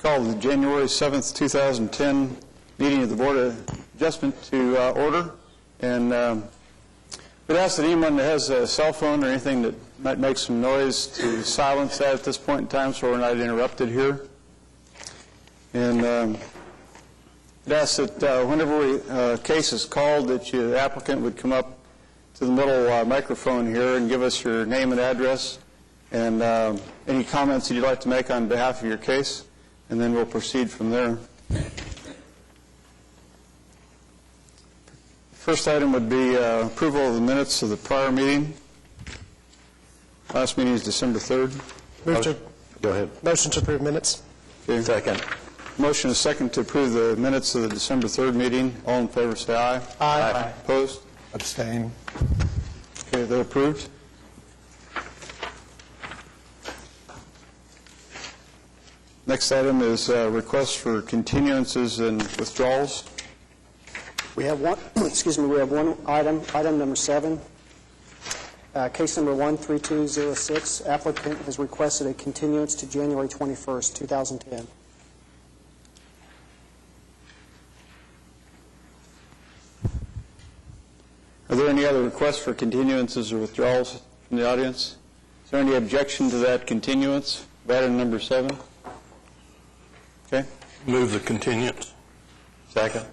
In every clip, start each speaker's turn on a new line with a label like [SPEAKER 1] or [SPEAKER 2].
[SPEAKER 1] Call the January 7th, 2010 meeting of the Board of Adjustment to order. And we'd ask that anyone that has a cell phone or anything that might make some noise to silence that at this point in time so we're not interrupted here. And we'd ask that whenever case is called that the applicant would come up to the middle microphone here and give us your name and address and any comments that you'd like to make on behalf of your case, and then we'll proceed from there. First item would be approval of the minutes of the prior meeting. Last meeting is December 3rd.
[SPEAKER 2] Go ahead.
[SPEAKER 3] Motion to approve minutes.
[SPEAKER 1] Okay.
[SPEAKER 2] Second.
[SPEAKER 1] Motion is second to approve the minutes of the December 3rd meeting. All in favor say aye.
[SPEAKER 3] Aye.
[SPEAKER 1] Opposed?
[SPEAKER 3] Abstain.
[SPEAKER 1] Okay, they're approved. Next item is requests for continuances and withdrawals.
[SPEAKER 4] We have one, excuse me, we have one item number 7, case number 13206. Applicant has requested a continuance to January 21st, 2010.
[SPEAKER 1] Are there any other requests for continuances or withdrawals from the audience? Is there any objection to that continuance of item number 7? Okay.
[SPEAKER 2] Move the continuance. Second.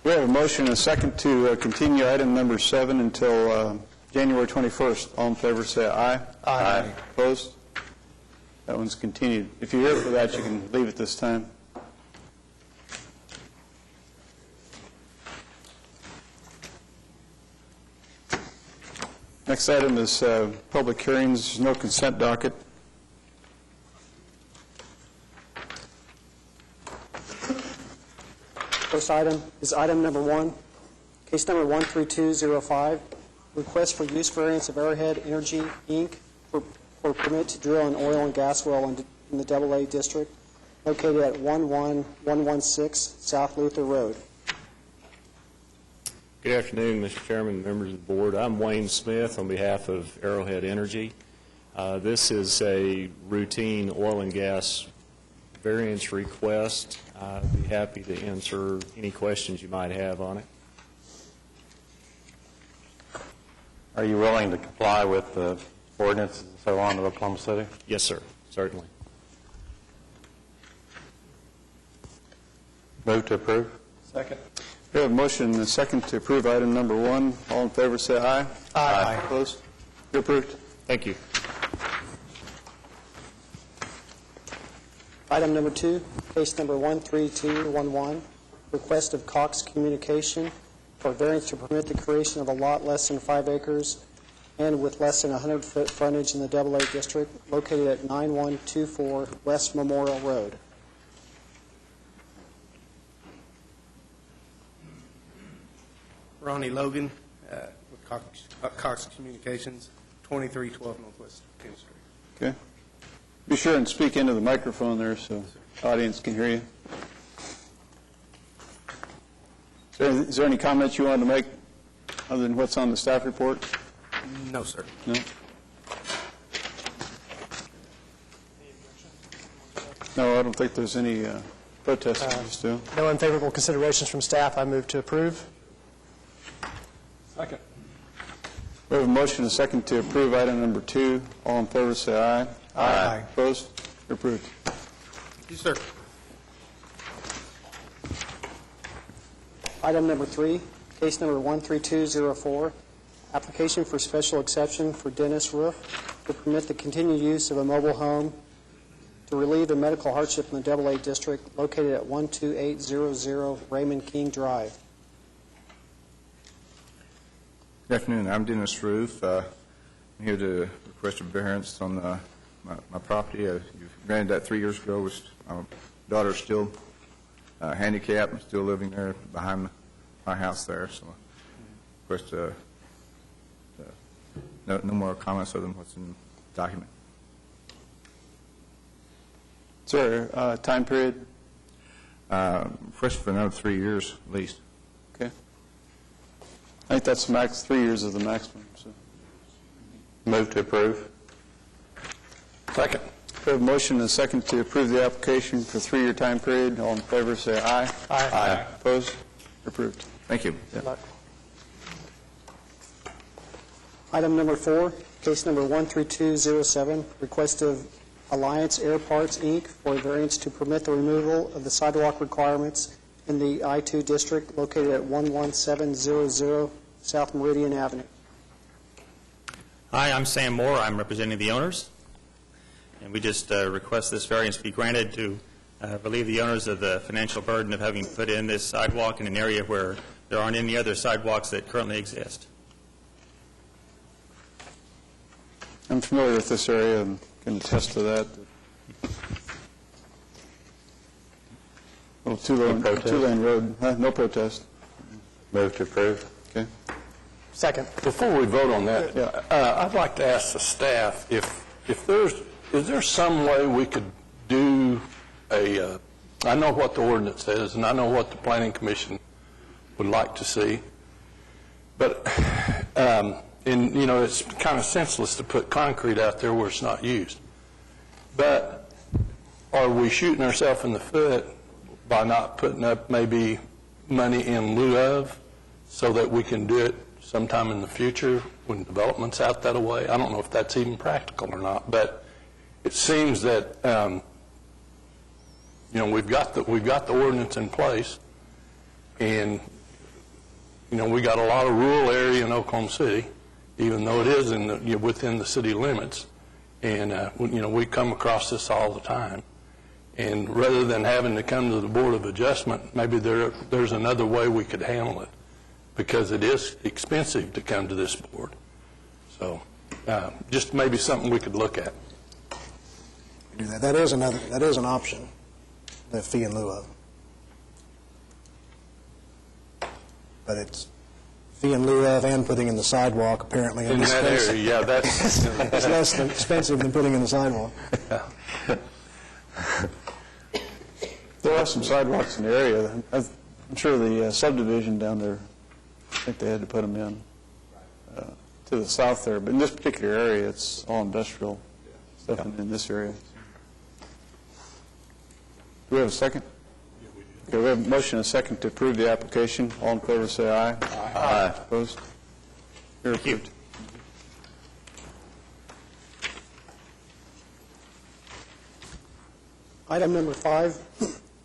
[SPEAKER 1] We have a motion and a second to continue item number 7 until January 21st. All in favor say aye.
[SPEAKER 3] Aye.
[SPEAKER 1] Opposed? That one's continued. If you're here for that, you can leave at this time. Next item is public hearings, no consent docket.
[SPEAKER 4] First item is item number 1, case number 13205, request for use variance of Arrowhead Energy, Inc. for permit to drill an oil and gas well in the AA District, located at 11116 South Luther Road.
[SPEAKER 5] Good afternoon, Mr. Chairman, members of the board. I'm Wayne Smith on behalf of Arrowhead Energy. This is a routine oil and gas variance request. I'd be happy to answer any questions you might have on it.
[SPEAKER 2] Are you willing to comply with the ordinances and so on of Oklahoma City?
[SPEAKER 5] Yes, sir, certainly.
[SPEAKER 2] Move to approve.
[SPEAKER 3] Second.
[SPEAKER 1] We have a motion and a second to approve item number 1. All in favor say aye.
[SPEAKER 3] Aye.
[SPEAKER 1] Opposed? You're approved.
[SPEAKER 5] Thank you.
[SPEAKER 4] Item number 2, case number 13211, request of Cox Communication for variance to permit the creation of a lot less than 5 acres and with less than 100-foot frontage in the AA District, located at 9124 West Memorial Road.
[SPEAKER 6] Ronnie Logan with Cox Communications, 2312 Northwest 10th Street.
[SPEAKER 1] Okay. Be sure and speak into the microphone there so the audience can hear you. Is there any comments you wanted to make other than what's on the staff report?
[SPEAKER 6] No, sir.
[SPEAKER 1] No? No, I don't think there's any protest on this, do.
[SPEAKER 3] No unfavorable considerations from staff. I move to approve.
[SPEAKER 6] Second.
[SPEAKER 1] We have a motion and a second to approve item number 2. All in favor say aye.
[SPEAKER 3] Aye.
[SPEAKER 1] Opposed? You're approved.
[SPEAKER 6] Thank you, sir.
[SPEAKER 4] Item number 3, case number 13204, application for special exception for Dennis Roof to permit the continued use of a mobile home to relieve the medical hardship in the AA District, located at 12800 Raymond King Drive.
[SPEAKER 7] Good afternoon. I'm Dennis Roof. I'm here to request a variance on my property. You granted that 3 years ago. My daughter's still handicapped and still living there behind my house there. So I request no more comments other than what's in the document.
[SPEAKER 1] Is there a time period?
[SPEAKER 7] Request for another 3 years at least.
[SPEAKER 1] Okay. I think that's max, 3 years is the maximum. So.
[SPEAKER 2] Move to approve.
[SPEAKER 1] Second. We have a motion and a second to approve the application for a 3-year time period. All in favor, say aye.
[SPEAKER 3] Aye.
[SPEAKER 1] Opposed? Approved.
[SPEAKER 7] Thank you.
[SPEAKER 4] Item number 4, case number 13207, request of Alliance Air Parts, Inc. for a variance to permit the removal of the sidewalk requirements in the I-2 district located at 11700 South Meridian Avenue.
[SPEAKER 8] Hi, I'm Sam Moore. I'm representing the owners. And we just request this variance be granted to relieve the owners of the financial burden of having put in this sidewalk in an area where there aren't any other sidewalks that currently exist.
[SPEAKER 1] I'm familiar with this area and can attest to that. Little two-lane road. No protest.
[SPEAKER 2] Move to approve.
[SPEAKER 1] Okay.
[SPEAKER 3] Second.
[SPEAKER 9] Before we vote on that,
[SPEAKER 1] Yeah.
[SPEAKER 9] I'd like to ask the staff is there some way we could do I know what the ordinance says, and I know what the Planning Commission would like to see, but, it's kind of senseless to put concrete out there where it's not used. But are we shooting ourselves in the foot by not putting up maybe money in lieu of so that we can do it sometime in the future when development's out that way? I don't know if that's even practical or not, but it seems that we've got the ordinance in place, and we got a lot of rural area in Oklahoma City, even though it is within the city limits, and we come across this all the time. And rather than having to come to the Board of Adjustment, maybe there's another way we could handle it, because it is expensive to come to this board. So just maybe something we could look at.
[SPEAKER 10] Do that. That is an option, the fee in lieu of. But it's fee in lieu of and putting in the sidewalk, apparently.
[SPEAKER 9] In that area, yeah, that's...
[SPEAKER 10] It's less expensive than putting in the sidewalk.
[SPEAKER 9] Yeah.
[SPEAKER 1] There are some sidewalks in the area. I'm sure the subdivision down there, I think they had to put them in to the south there. But in this particular area, it's all industrial stuff in this area. Do we have a second? Okay, we have a motion and a second to approve the application. All in favor, say aye. Aye. Opposed? You're approved.
[SPEAKER 4] Item number 5,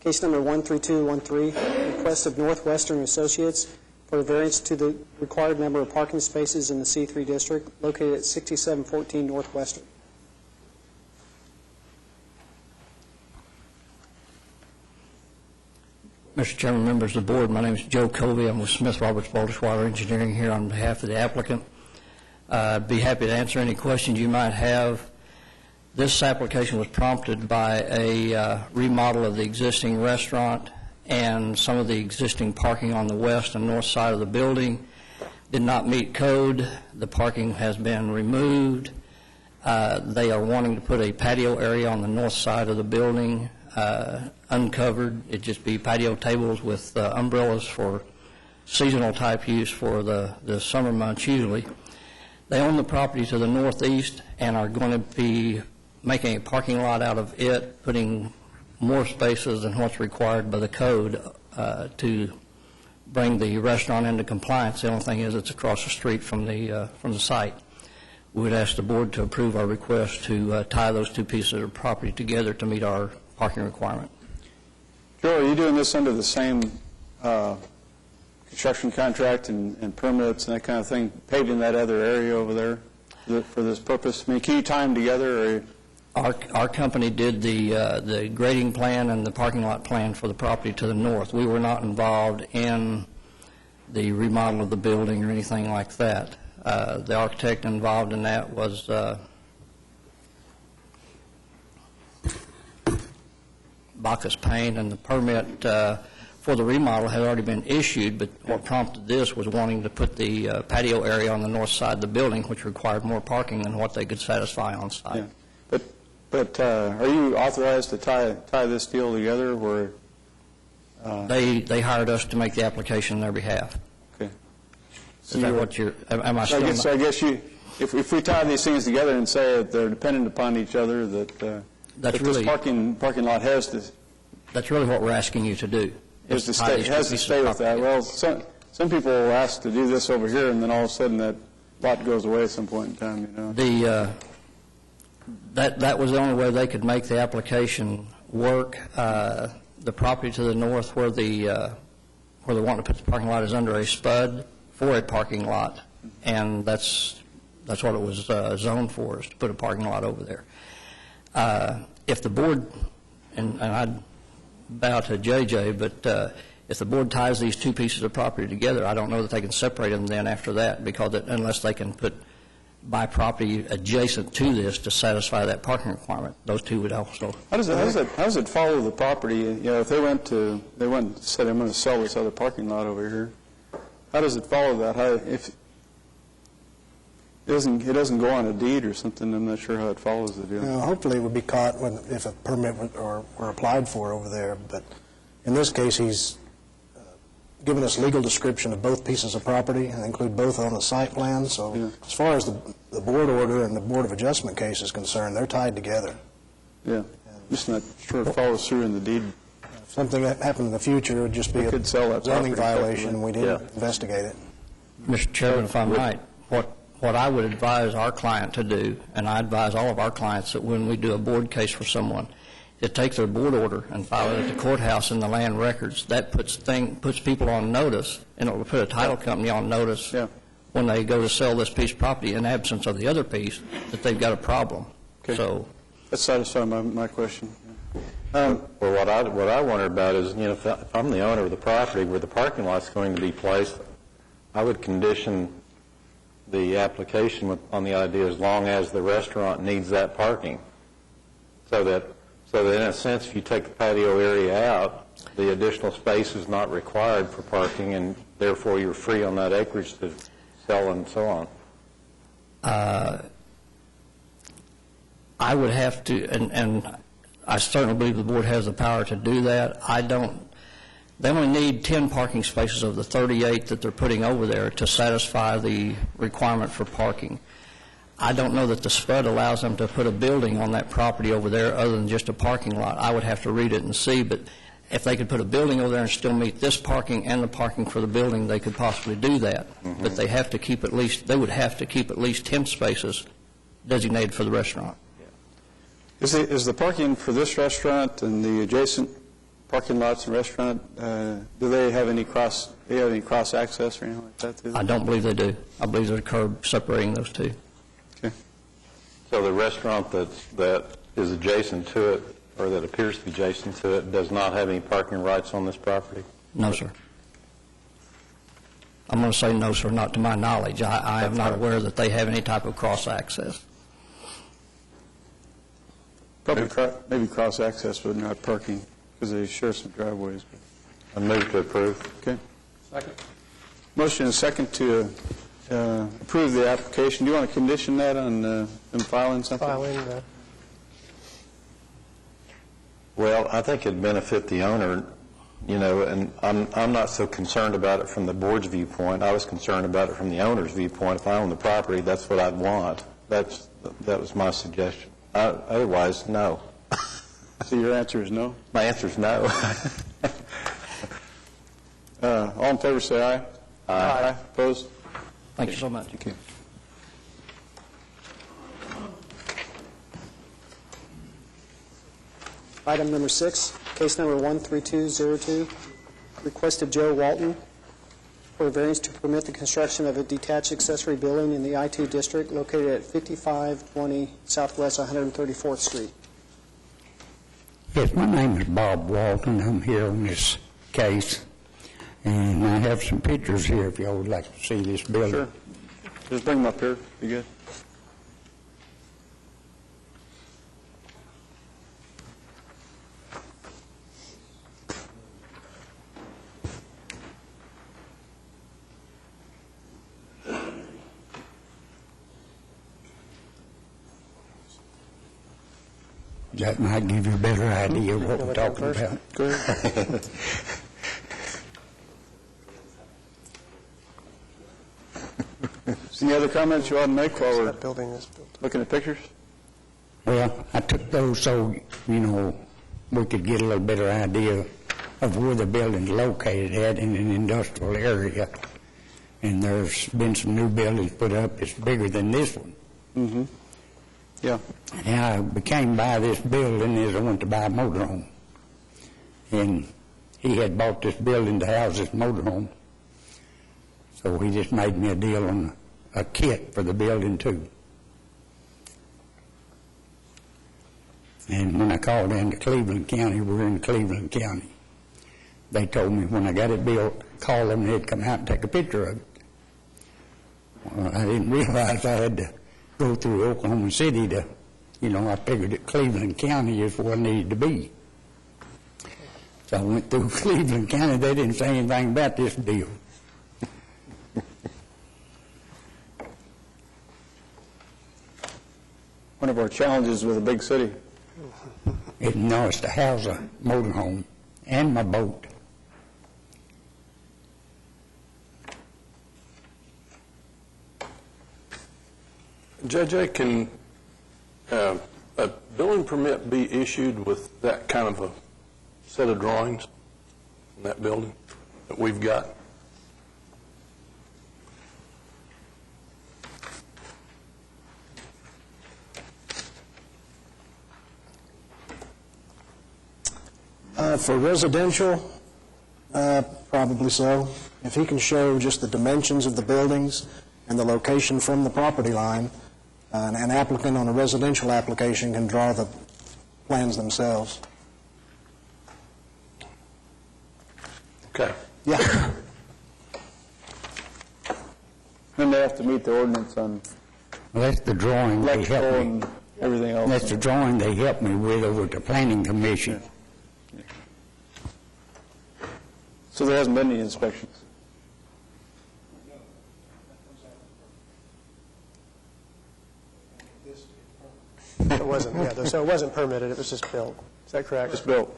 [SPEAKER 4] case number 13213, request of Northwestern Associates for a variance to the required number of parking spaces in the C3 district located at 6714 Northwestern.
[SPEAKER 11] Mr. Chairman, members of the board, my name is Joe Covey. I'm with Smith Roberts Baldwin Engineering here on behalf of the applicant. I'd be happy to answer any questions you might have. This application was prompted by a remodel of the existing restaurant, and some of the existing parking on the west and north side of the building did not meet code. The parking has been removed. They are wanting to put a patio area on the north side of the building, uncovered. It'd just be patio tables with umbrellas for seasonal type use for the summer months usually. They own the property to the northeast and are going to be making a parking lot out of it, putting more spaces than what's required by the code to bring the restaurant into compliance. The only thing is it's across the street from the site. We would ask the board to approve our request to tie those two pieces of property together to meet our parking requirement.
[SPEAKER 1] Joe, are you doing this under the same construction contract and permits and that kind of thing, paving that other area over there for this purpose? I mean, can you tie them together? Or
[SPEAKER 11] Our company did the grading plan and the parking lot plan for the property to the north. We were not involved in the remodel of the building or anything like that. The architect involved in that was Bacchus Paint, and the permit for the remodel had already been issued, but what prompted this was wanting to put the patio area on the north side of the building, which required more parking than what they could satisfy on site.
[SPEAKER 1] Yeah. But are you authorized to tie this deal together? Where
[SPEAKER 11] they hired us to make the application on their behalf.
[SPEAKER 1] Okay.
[SPEAKER 11] Is that what you're? Am I still?
[SPEAKER 1] I guess if we tie these things together and say that they're dependent upon each other, that
[SPEAKER 11] That's
[SPEAKER 1] But
[SPEAKER 11] really,
[SPEAKER 1] this parking lot has to,
[SPEAKER 11] that's really what we're asking you to do.
[SPEAKER 1] has to
[SPEAKER 11] tie
[SPEAKER 1] stay,
[SPEAKER 11] these two
[SPEAKER 1] has to
[SPEAKER 11] pieces
[SPEAKER 1] stay
[SPEAKER 11] of
[SPEAKER 1] with that.
[SPEAKER 11] property.
[SPEAKER 1] Well, some people will ask to do this over here, and then all of a sudden that lot goes away at some point in time, you know.
[SPEAKER 11] That was the only way they could make the application work. The property to the north where they want to put the parking lot is under a spud for a parking lot, and that's what it was zoned for, is to put a parking lot over there. If the board, and I'd bow to JJ, but if the board ties these two pieces of property together, I don't know that they can separate them then after that, because unless they can buy property adjacent to this to satisfy that parking requirement, those two would also.
[SPEAKER 1] How does it follow the property? You know, if they went and said, I'm going to sell this other parking lot over here, how does it follow that? If it doesn't go on a deed or something, I'm not sure how it follows the deal.
[SPEAKER 10] Hopefully it would be caught if a permit were applied for over there, but in this case, he's given us legal description of both pieces of property and include both on the site plan. So
[SPEAKER 1] Yeah.
[SPEAKER 10] as far as the board order and the Board of Adjustment case is concerned, they're tied together.
[SPEAKER 1] Yeah, just not sure it follows through in the deed.
[SPEAKER 10] If something that happened in the future, it would just be
[SPEAKER 1] We
[SPEAKER 10] a
[SPEAKER 1] could sell that
[SPEAKER 10] zoning
[SPEAKER 1] property
[SPEAKER 10] violation, and we didn't
[SPEAKER 2] Yeah.
[SPEAKER 10] investigate it.
[SPEAKER 11] Mr. Chairman, if I might, what I would advise our client to do, and I advise all of our clients that when we do a board case for someone, to take their board order and file it at the courthouse in the land records. That puts people on notice, and it will put a title company on notice
[SPEAKER 1] Yeah.
[SPEAKER 11] when they go to sell this piece of property in absence of the other piece, that they've got a problem.
[SPEAKER 1] Okay.
[SPEAKER 11] So
[SPEAKER 1] That satisfies my question.
[SPEAKER 2] Well, what I wonder about is, you know, if I'm the owner of the property where the parking lot's going to be placed, I would condition the application on the idea as long as the restaurant needs that parking, so that in a sense, if you take the patio area out, the additional space is not required for parking, and therefore you're free on that acreage to sell and so on.
[SPEAKER 11] I would have to, and I certainly believe the board has the power to do that. They only need 10 parking spaces of the 38 that they're putting over there to satisfy the requirement for parking. I don't know that the SPUD allows them to put a building on that property over there other than just a parking lot. I would have to read it and see, but if they could put a building over there and still meet this parking and the parking for the building, they could possibly do that.
[SPEAKER 2] Mm-hmm.
[SPEAKER 11] But they would have to keep at least 10 spaces designated for the restaurant.
[SPEAKER 1] Is the parking for this restaurant and the adjacent parking lots and restaurant, do they have any cross access or anything like that? Do they?
[SPEAKER 11] I don't believe they do. I believe there's a curb separating those two.
[SPEAKER 1] Okay.
[SPEAKER 2] So the restaurant that is adjacent to it, or that appears to be adjacent to it, does not have any parking rights on this property?
[SPEAKER 11] No, sir. I'm going to say no, sir, not to my knowledge. I am not aware that they have any type of cross access.
[SPEAKER 1] Probably maybe cross access, but not parking, because they share some driveways.
[SPEAKER 2] I move to approve.
[SPEAKER 1] Okay. Second. Motion and second to approve the application. Do you want to condition that on them filing something?
[SPEAKER 2] Well, I think it'd benefit the owner, you know, and I'm not so concerned about it from the board's viewpoint. I was concerned about it from the owner's viewpoint. If I own the property, that's what I'd want. That was my suggestion. Otherwise, no.
[SPEAKER 1] So your answer is no?
[SPEAKER 2] My answer is no.
[SPEAKER 1] All in favor, say aye. Aye. Opposed?
[SPEAKER 11] Thank you so much.
[SPEAKER 1] Thank you.
[SPEAKER 4] Item number 6, case number 13202, request of Joe Walton for a variance to permit the construction of a detached accessory building in the I-2 district located at 5520 Southwest 134th Street.
[SPEAKER 12] Yes, my name is Bob Walton. I'm here on this case, and I have some pictures here if y'all would like to see this building.
[SPEAKER 1] Sure. Just bring them up here. You good?
[SPEAKER 12] That might give you a better idea of what we're talking about.
[SPEAKER 1] Go ahead. Any other comments you want to make while we're
[SPEAKER 3] That building is built.
[SPEAKER 1] looking at pictures?
[SPEAKER 12] Well, I took those so, we could get a little better idea of where the building's located at in an industrial area. And there's been some new buildings put up. It's bigger than this one.
[SPEAKER 1] Mm-hmm. Yeah.
[SPEAKER 12] And I became by this building as I went to buy a motorhome. And he had bought this building to house this motorhome. So he just made me a deal on a kit for the building too. And when I called into Cleveland County, we're in Cleveland County, they told me when I got it built, call them and they'd come out and take a picture of it. Well, I didn't realize I had to go through Oklahoma City to, I figured that Cleveland County is where I needed to be. So I went through Cleveland County. They didn't say anything about this deal.
[SPEAKER 1] One of our challenges with a big city.
[SPEAKER 12] It's to house a motorhome and my boat.
[SPEAKER 9] JJ, can a building permit be issued with that kind of a set of drawings in that building that we've got?
[SPEAKER 10] For residential, probably so. If he can show just the dimensions of the buildings and the location from the property line, an applicant on a residential application can draw the plans themselves.
[SPEAKER 9] Okay.
[SPEAKER 10] Yeah.
[SPEAKER 1] Then they have to meet the ordinance on
[SPEAKER 12] Well, that's the drawing they
[SPEAKER 1] electrical
[SPEAKER 12] helped me.
[SPEAKER 1] and everything else.
[SPEAKER 12] That's the drawing they helped me with over at the Planning Commission.
[SPEAKER 1] So there hasn't been any inspections?
[SPEAKER 3] It wasn't, so it wasn't permitted, it was just built. Is that correct?
[SPEAKER 1] Just built.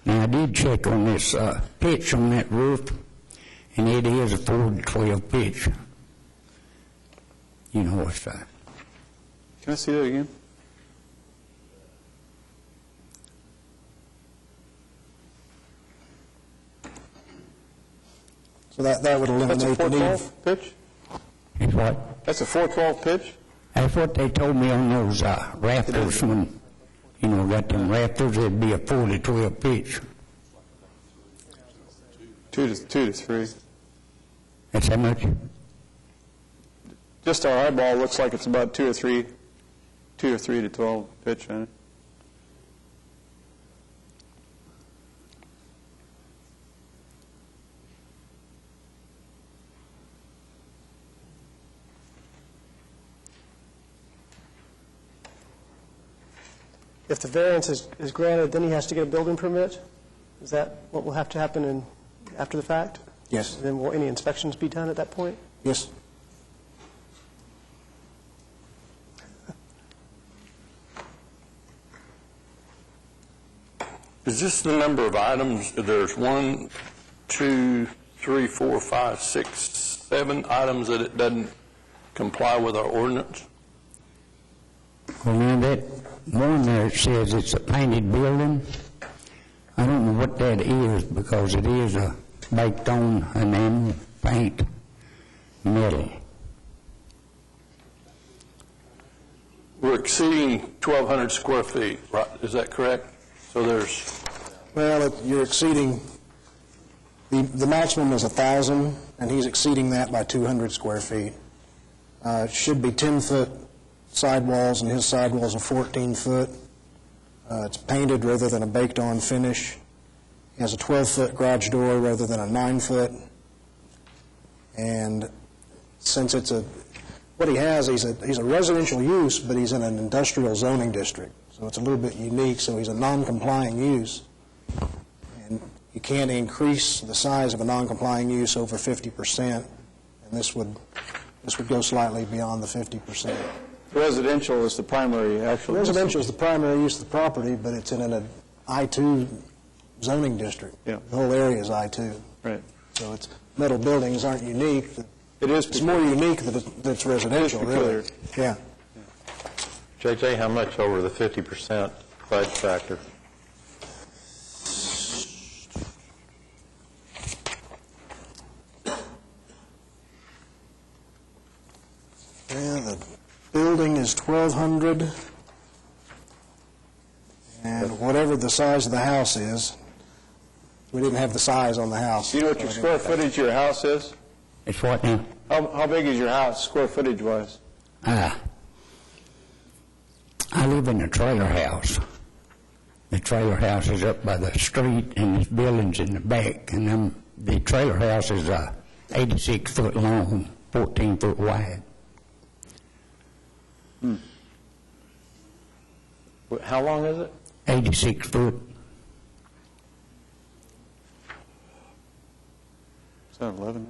[SPEAKER 12] Now, I did check on this pitch on that roof, and it is a 4 to 12 pitch. It's
[SPEAKER 1] Can I see that again?
[SPEAKER 10] So that would eliminate
[SPEAKER 1] That's a
[SPEAKER 10] the need.
[SPEAKER 1] 412 pitch?
[SPEAKER 12] It's what?
[SPEAKER 1] That's a 412 pitch?
[SPEAKER 12] That's what they told me on those rafters when, got them rafters, it'd be a 4 to 12 pitch.
[SPEAKER 1] 2 to 3.
[SPEAKER 12] That's how much?
[SPEAKER 1] Just our eyeball looks like it's about 2 or 3 to 12 pitch on it.
[SPEAKER 3] If the variance is granted, then he has to get a building permit? Is that what will have to happen after the fact?
[SPEAKER 10] Yes.
[SPEAKER 3] Then will any inspections be done at that point?
[SPEAKER 10] Yes.
[SPEAKER 9] Is this the number of items? There's 1, 2, 3, 4, 5, 6, 7 items that it doesn't comply with our ordinance?
[SPEAKER 12] Well, now that one there says it's a painted building. I don't know what that is because it is a baked on enamel paint metal.
[SPEAKER 9] We're exceeding 1,200 square feet, right? Is that correct? So there's...
[SPEAKER 10] Well, you're exceeding, the maximum is 1,000, and he's exceeding that by 200 square feet. It should be 10-foot sidewalls, and his sidewalls are 14 foot. It's painted rather than a baked-on finish. He has a 12-foot garage door rather than a 9-foot. And since it's what he has, he's a residential use, but he's in an industrial zoning district. So it's a little bit unique, so he's a non-complying use. And you can't increase the size of a non-complying use over 50%, and this would go slightly beyond the 50%.
[SPEAKER 1] Residential is the primary actual.
[SPEAKER 10] Residential is the primary use of the property, but it's in an I-2 zoning district.
[SPEAKER 1] Yeah.
[SPEAKER 10] The whole area is I-2.
[SPEAKER 1] Right.
[SPEAKER 10] So metal buildings aren't unique. The
[SPEAKER 1] It is
[SPEAKER 10] It's more unique that it's residential, really.
[SPEAKER 1] peculiar.
[SPEAKER 10] Yeah.
[SPEAKER 2] JJ, how much over the 50% fudge factor?
[SPEAKER 10] Yeah, the building is 1,200, and whatever the size of the house is, we didn't have the size on the house.
[SPEAKER 1] Do you know what your square footage of your house is?
[SPEAKER 12] It's what now?
[SPEAKER 1] How big is your house, square footage-wise?
[SPEAKER 12] I live in a trailer house. The trailer house is up by the street, and there's buildings in the back. And the trailer house is 86 foot long, 14 foot wide.
[SPEAKER 2] How long is it?
[SPEAKER 12] 86 foot.
[SPEAKER 1] Is that 1,100?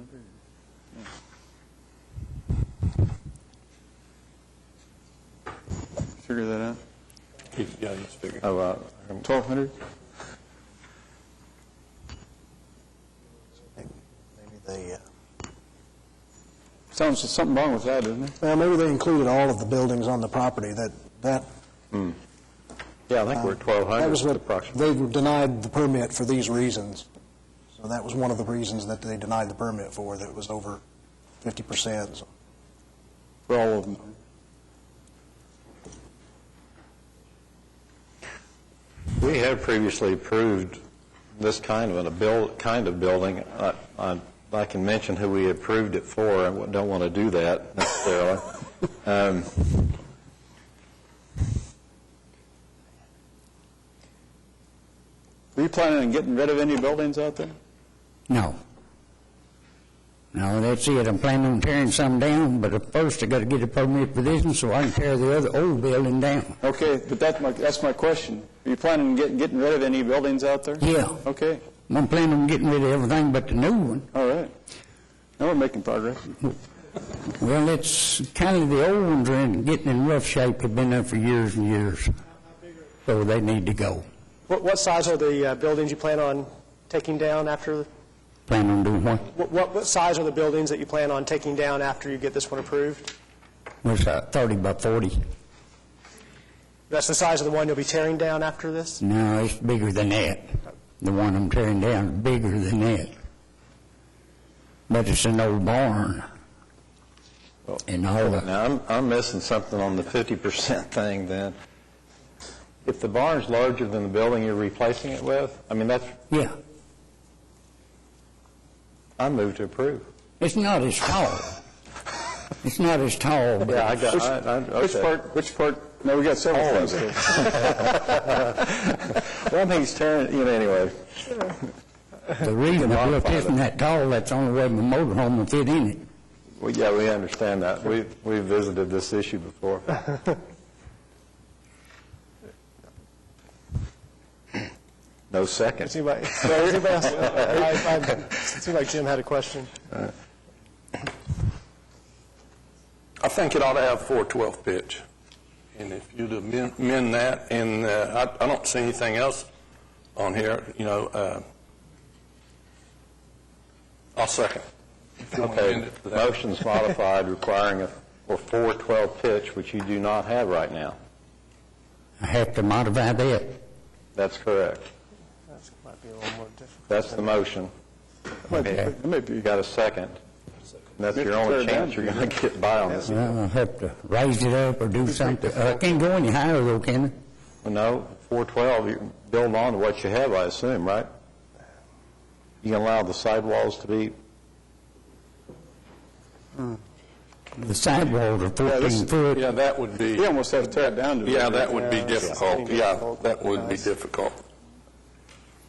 [SPEAKER 1] Figure that out.
[SPEAKER 9] Yeah, he's figuring.
[SPEAKER 2] Oh,
[SPEAKER 1] 1,200?
[SPEAKER 10] Maybe they,
[SPEAKER 1] Sounds like something wrong with that, isn't there?
[SPEAKER 10] well, maybe they included all of the buildings on the property.
[SPEAKER 2] yeah, I think we're at 1,200
[SPEAKER 10] That was what,
[SPEAKER 2] approximately.
[SPEAKER 10] they were denied the permit for these reasons. So that was one of the reasons that they denied the permit for, that it was over 50%. So
[SPEAKER 1] For all of them.
[SPEAKER 2] We have previously approved this kind of building. I can mention who we approved it for. I don't want to do that necessarily.
[SPEAKER 1] Were you planning on getting rid of any buildings out there?
[SPEAKER 12] No. No, that's it. I'm planning on tearing some down, but first I got to get a permit for this one so I can tear the other old building down.
[SPEAKER 1] Okay, but that's my question. Are you planning on getting rid of any buildings out there?
[SPEAKER 12] Yeah.
[SPEAKER 1] Okay,
[SPEAKER 12] I'm planning on getting rid of everything but the new one.
[SPEAKER 1] all right. Now we're making progress.
[SPEAKER 12] Well, it's kind of the old ones are getting in rough shape. They've been there for years and years. So they need to go.
[SPEAKER 3] What size are the buildings you plan on taking down after?
[SPEAKER 12] Plan on doing what?
[SPEAKER 3] What size are the buildings that you plan on taking down after you get this one approved?
[SPEAKER 12] What's that, 30 by 40?
[SPEAKER 3] That's the size of the one you'll be tearing down after this?
[SPEAKER 12] No, it's bigger than that. The one I'm tearing down is bigger than that. But it's an old barn. And all the,
[SPEAKER 2] Now, I'm missing something on the 50% thing then. If the barn's larger than the building you're replacing it with, I mean, that's,
[SPEAKER 12] yeah,
[SPEAKER 2] I move to approve.
[SPEAKER 12] it's not as tall. It's not as tall, but
[SPEAKER 2] Yeah, I got, okay.
[SPEAKER 1] Which part? No, we got several things to.
[SPEAKER 2] One thing's tearing, anyway.
[SPEAKER 12] the reason I built this one that tall, that's the only way my motorhome will fit in it.
[SPEAKER 2] Well, yeah, we understand that. We've visited this issue before. No second.
[SPEAKER 3] Does anybody else? It seemed like Jim had a question.
[SPEAKER 9] I think it ought to have 4/12 pitch. And if you'd amend that, and I don't see anything else on here, I'll second. If you want to amend
[SPEAKER 2] Okay,
[SPEAKER 9] it to
[SPEAKER 2] the
[SPEAKER 9] that.
[SPEAKER 2] motion's modified requiring a 4/12 pitch, which you do not have right now.
[SPEAKER 12] I have to modify that.
[SPEAKER 2] That's correct.
[SPEAKER 3] That might be a little more difficult.
[SPEAKER 2] That's the motion.
[SPEAKER 1] Maybe.
[SPEAKER 2] You got a second. And that's your only chance you're going to get by on this.
[SPEAKER 12] Well, I'll have to raise it up or do something. Can't go any higher though, can it?
[SPEAKER 2] Well, no, 412, you build on to what you have, I assume, right? You can allow the sidewalls to be,
[SPEAKER 12] The sidewalls are 14 foot.
[SPEAKER 9] Yeah, that would be,
[SPEAKER 1] You almost have to tear it down to.
[SPEAKER 9] yeah, that would be difficult. Yeah, that would be difficult.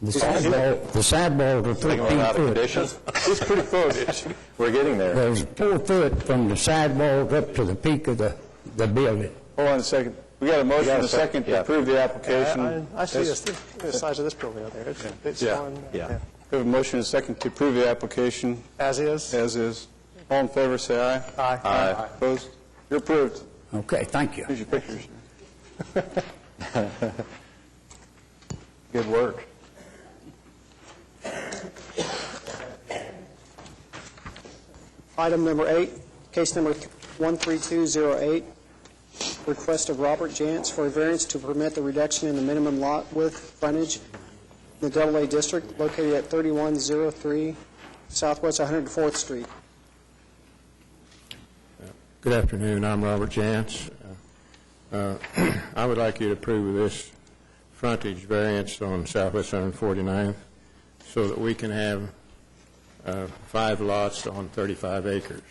[SPEAKER 12] The sidewalls are
[SPEAKER 2] going
[SPEAKER 12] 14
[SPEAKER 2] out of
[SPEAKER 12] foot.
[SPEAKER 2] conditions.
[SPEAKER 1] It's pretty close.
[SPEAKER 2] We're getting there.
[SPEAKER 12] There's 4 foot from the sidewalls up to the peak of the building.
[SPEAKER 1] Hold on a second. We got a motion and a second to
[SPEAKER 2] Yeah.
[SPEAKER 1] approve the application.
[SPEAKER 3] I see the size of this building out there. It's
[SPEAKER 9] Yeah.
[SPEAKER 3] fine.
[SPEAKER 2] Yeah.
[SPEAKER 1] We have a motion and a second to approve the application
[SPEAKER 3] As is?
[SPEAKER 1] as is. All in favor, say aye.
[SPEAKER 3] Aye.
[SPEAKER 2] Aye.
[SPEAKER 1] Opposed? You're approved.
[SPEAKER 12] Okay, thank you.
[SPEAKER 1] Here's your pictures.
[SPEAKER 2] Good work.
[SPEAKER 4] Item number 8, case number 13208, request of Robert Jantz for a variance to permit the reduction in the minimum lot width frontage in the AA District located at 3103 Southwest 104th Street.
[SPEAKER 13] Good afternoon. I'm Robert Jantz. I would like you to approve this frontage variance on Southwest 149th so that we can have 5 lots on 35 acres.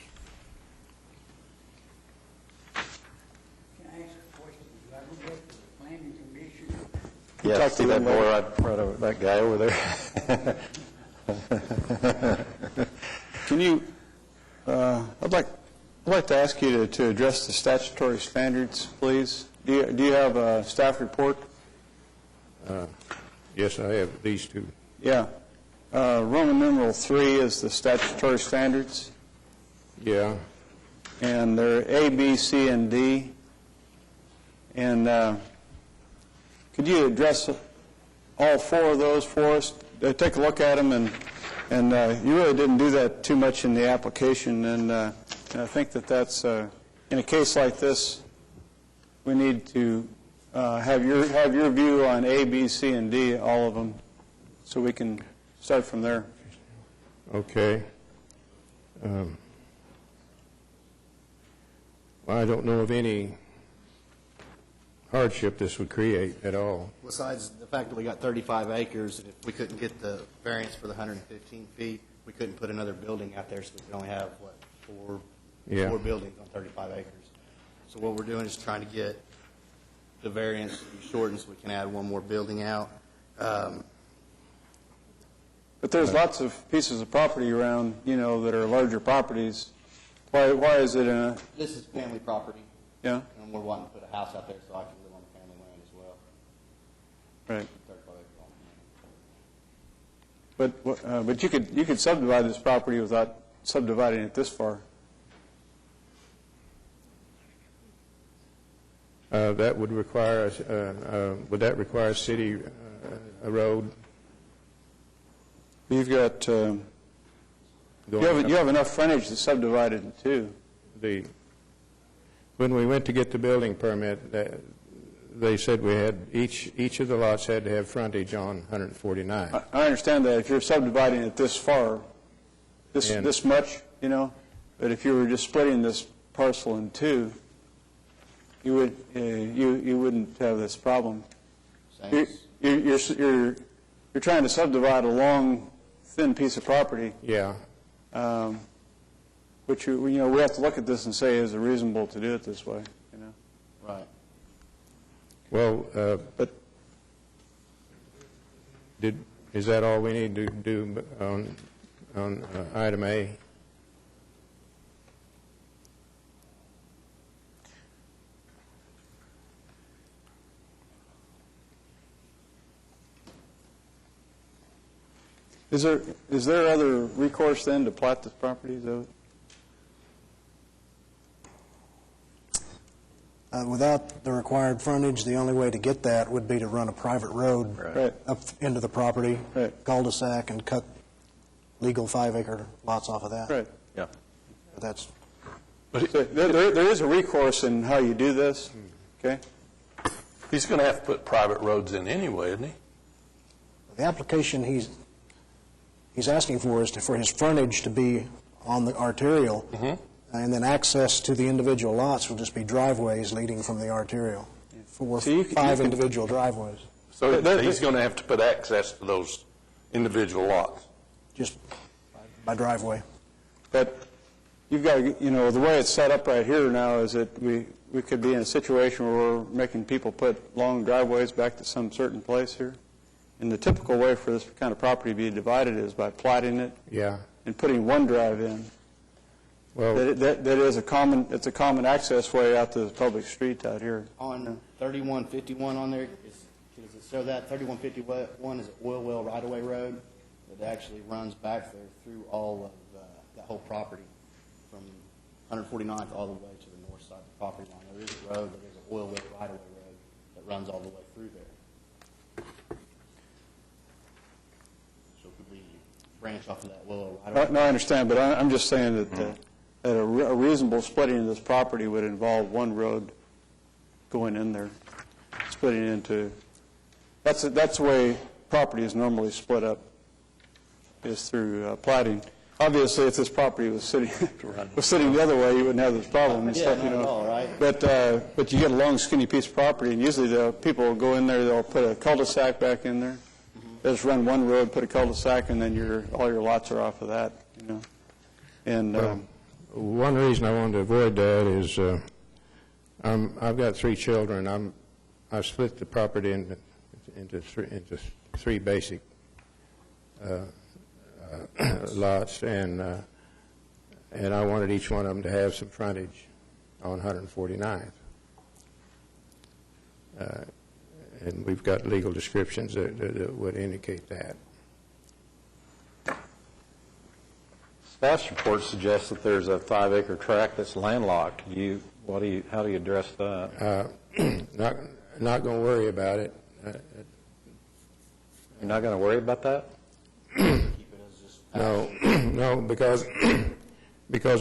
[SPEAKER 2] Yeah, see that boy right over, that guy over there?
[SPEAKER 1] Can you, I'd like to ask you to address the statutory standards, please. Do you have a staff report?
[SPEAKER 13] Yes, I have these two.
[SPEAKER 1] Yeah. Roman numeral 3 is the statutory standards.
[SPEAKER 13] Yeah.
[SPEAKER 1] And they're A, B, C, and D. And could you address all 4 of those for us? Take a look at them, and you really didn't do that too much in the application, and I think that's, in a case like this, we need to have your view on A, B, C, and D, all of them, so we can start from there.
[SPEAKER 13] Okay. Well, I don't know of any hardship this would create at all.
[SPEAKER 14] Besides the fact that we got 35 acres, and if we couldn't get the variance for the 115 feet, we couldn't put another building out there, so we could only have, what, four buildings on 35 acres. So what we're doing is trying to get the variance to be shortened so we can add 1 more building out.
[SPEAKER 1] But there's lots of pieces of property around, that are larger properties. Why is it in a...
[SPEAKER 14] This is family property.
[SPEAKER 1] Yeah.
[SPEAKER 14] And we're wanting to put a house out there so I can live on the family land as well.
[SPEAKER 1] Right.
[SPEAKER 14] 35 acres on the land.
[SPEAKER 1] But you could subdivide this property without subdividing it this far.
[SPEAKER 13] That would require, would that require a city a road?
[SPEAKER 1] You've got, you have enough frontage to subdivide it in 2.
[SPEAKER 13] When we went to get the building permit, they said we had, each of the lots had to have frontage on 149.
[SPEAKER 1] I understand that if you're subdividing it this far, this much, but if you were just splitting this parcel in 2, you wouldn't have this problem. You're trying to subdivide a long, thin piece of property.
[SPEAKER 13] Yeah.
[SPEAKER 1] Which we have to look at this and say, is it reasonable to do it this way?
[SPEAKER 14] Right.
[SPEAKER 13] Well, but is that all we need to do on item A?
[SPEAKER 1] Is there other recourse then to plat this property, though?
[SPEAKER 10] Without the required frontage, the only way to get that would be to run a private road up into the property, cul-de-sac, and cut legal 5-acre lots off of that.
[SPEAKER 1] Right.
[SPEAKER 2] Yeah.
[SPEAKER 10] That's.
[SPEAKER 1] But there is a recourse in how you do this. Okay.
[SPEAKER 9] He's going to have to put private roads in anyway, isn't he?
[SPEAKER 10] The application he's asking for is for his frontage to be on the arterial, and then access to the individual lots will just be driveways leading from the arterial. 5 individual driveways.
[SPEAKER 9] So he's going to have to put access to those individual lots.
[SPEAKER 10] Just by driveway.
[SPEAKER 1] But you've got to, the way it's set up right here now is that we could be in a situation where we're making people put long driveways back to some certain place here. And the typical way for this kind of property to be divided is by platting it and putting one drive in. Well, that is it's a common access way out to the public street out here.
[SPEAKER 14] On 3151 on there, does it show that 3151 is an oil well right-of-way road that actually runs back there through all of that whole property from 149th all the way to the north side of the property line. There is a road, but there's an oil well right-of-way road that runs all the way through there. So could we branch off of that oil right-of-way?
[SPEAKER 1] No, I understand, but I'm just saying that that a reasonable splitting of this property would involve one road going in there, splitting into, that's the way property is normally split up, is through plating. Obviously, if this property was sitting the other way, you wouldn't have this problem and stuff, you know.
[SPEAKER 14] Not at all, right?
[SPEAKER 1] But you get a long, skinny piece of property, and usually the people will go in there, they'll put a cul-de-sac back in there. They'll just run one road, put a cul-de-sac, and then all your lots are off of that, you know. And
[SPEAKER 13] one reason I wanted to avoid that is I've got 3 children. I've split the property into three basic lots, and I wanted each one of them to have some frontage on 149th. And we've got legal descriptions that would indicate that.
[SPEAKER 2] Staff's report suggests that there's a 5-acre tract that's landlocked. How do you address that?
[SPEAKER 13] Not going to worry about it.
[SPEAKER 2] You're not going to worry about that?
[SPEAKER 13] No, because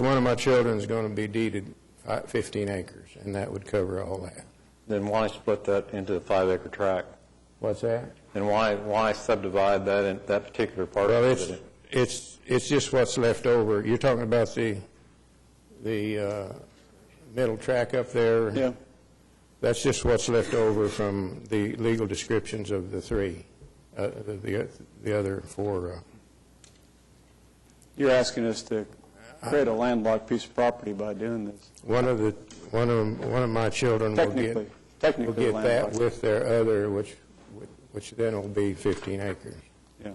[SPEAKER 13] one of my children is going to be deeded 15 acres, and that would cover all that.
[SPEAKER 2] Then why split that into a 5-acre tract?
[SPEAKER 13] What's that?
[SPEAKER 2] And why subdivide that in that particular part of it?
[SPEAKER 13] It's just what's left over. You're talking about the middle track up there.
[SPEAKER 1] yeah.
[SPEAKER 13] That's just what's left over from the legal descriptions of the 3, the other 4.
[SPEAKER 1] You're asking us to create a landlocked piece of property by doing this.
[SPEAKER 13] One of my children will get that
[SPEAKER 1] landlocked.
[SPEAKER 13] with their other, which then will be 15 acres.
[SPEAKER 1] Yeah.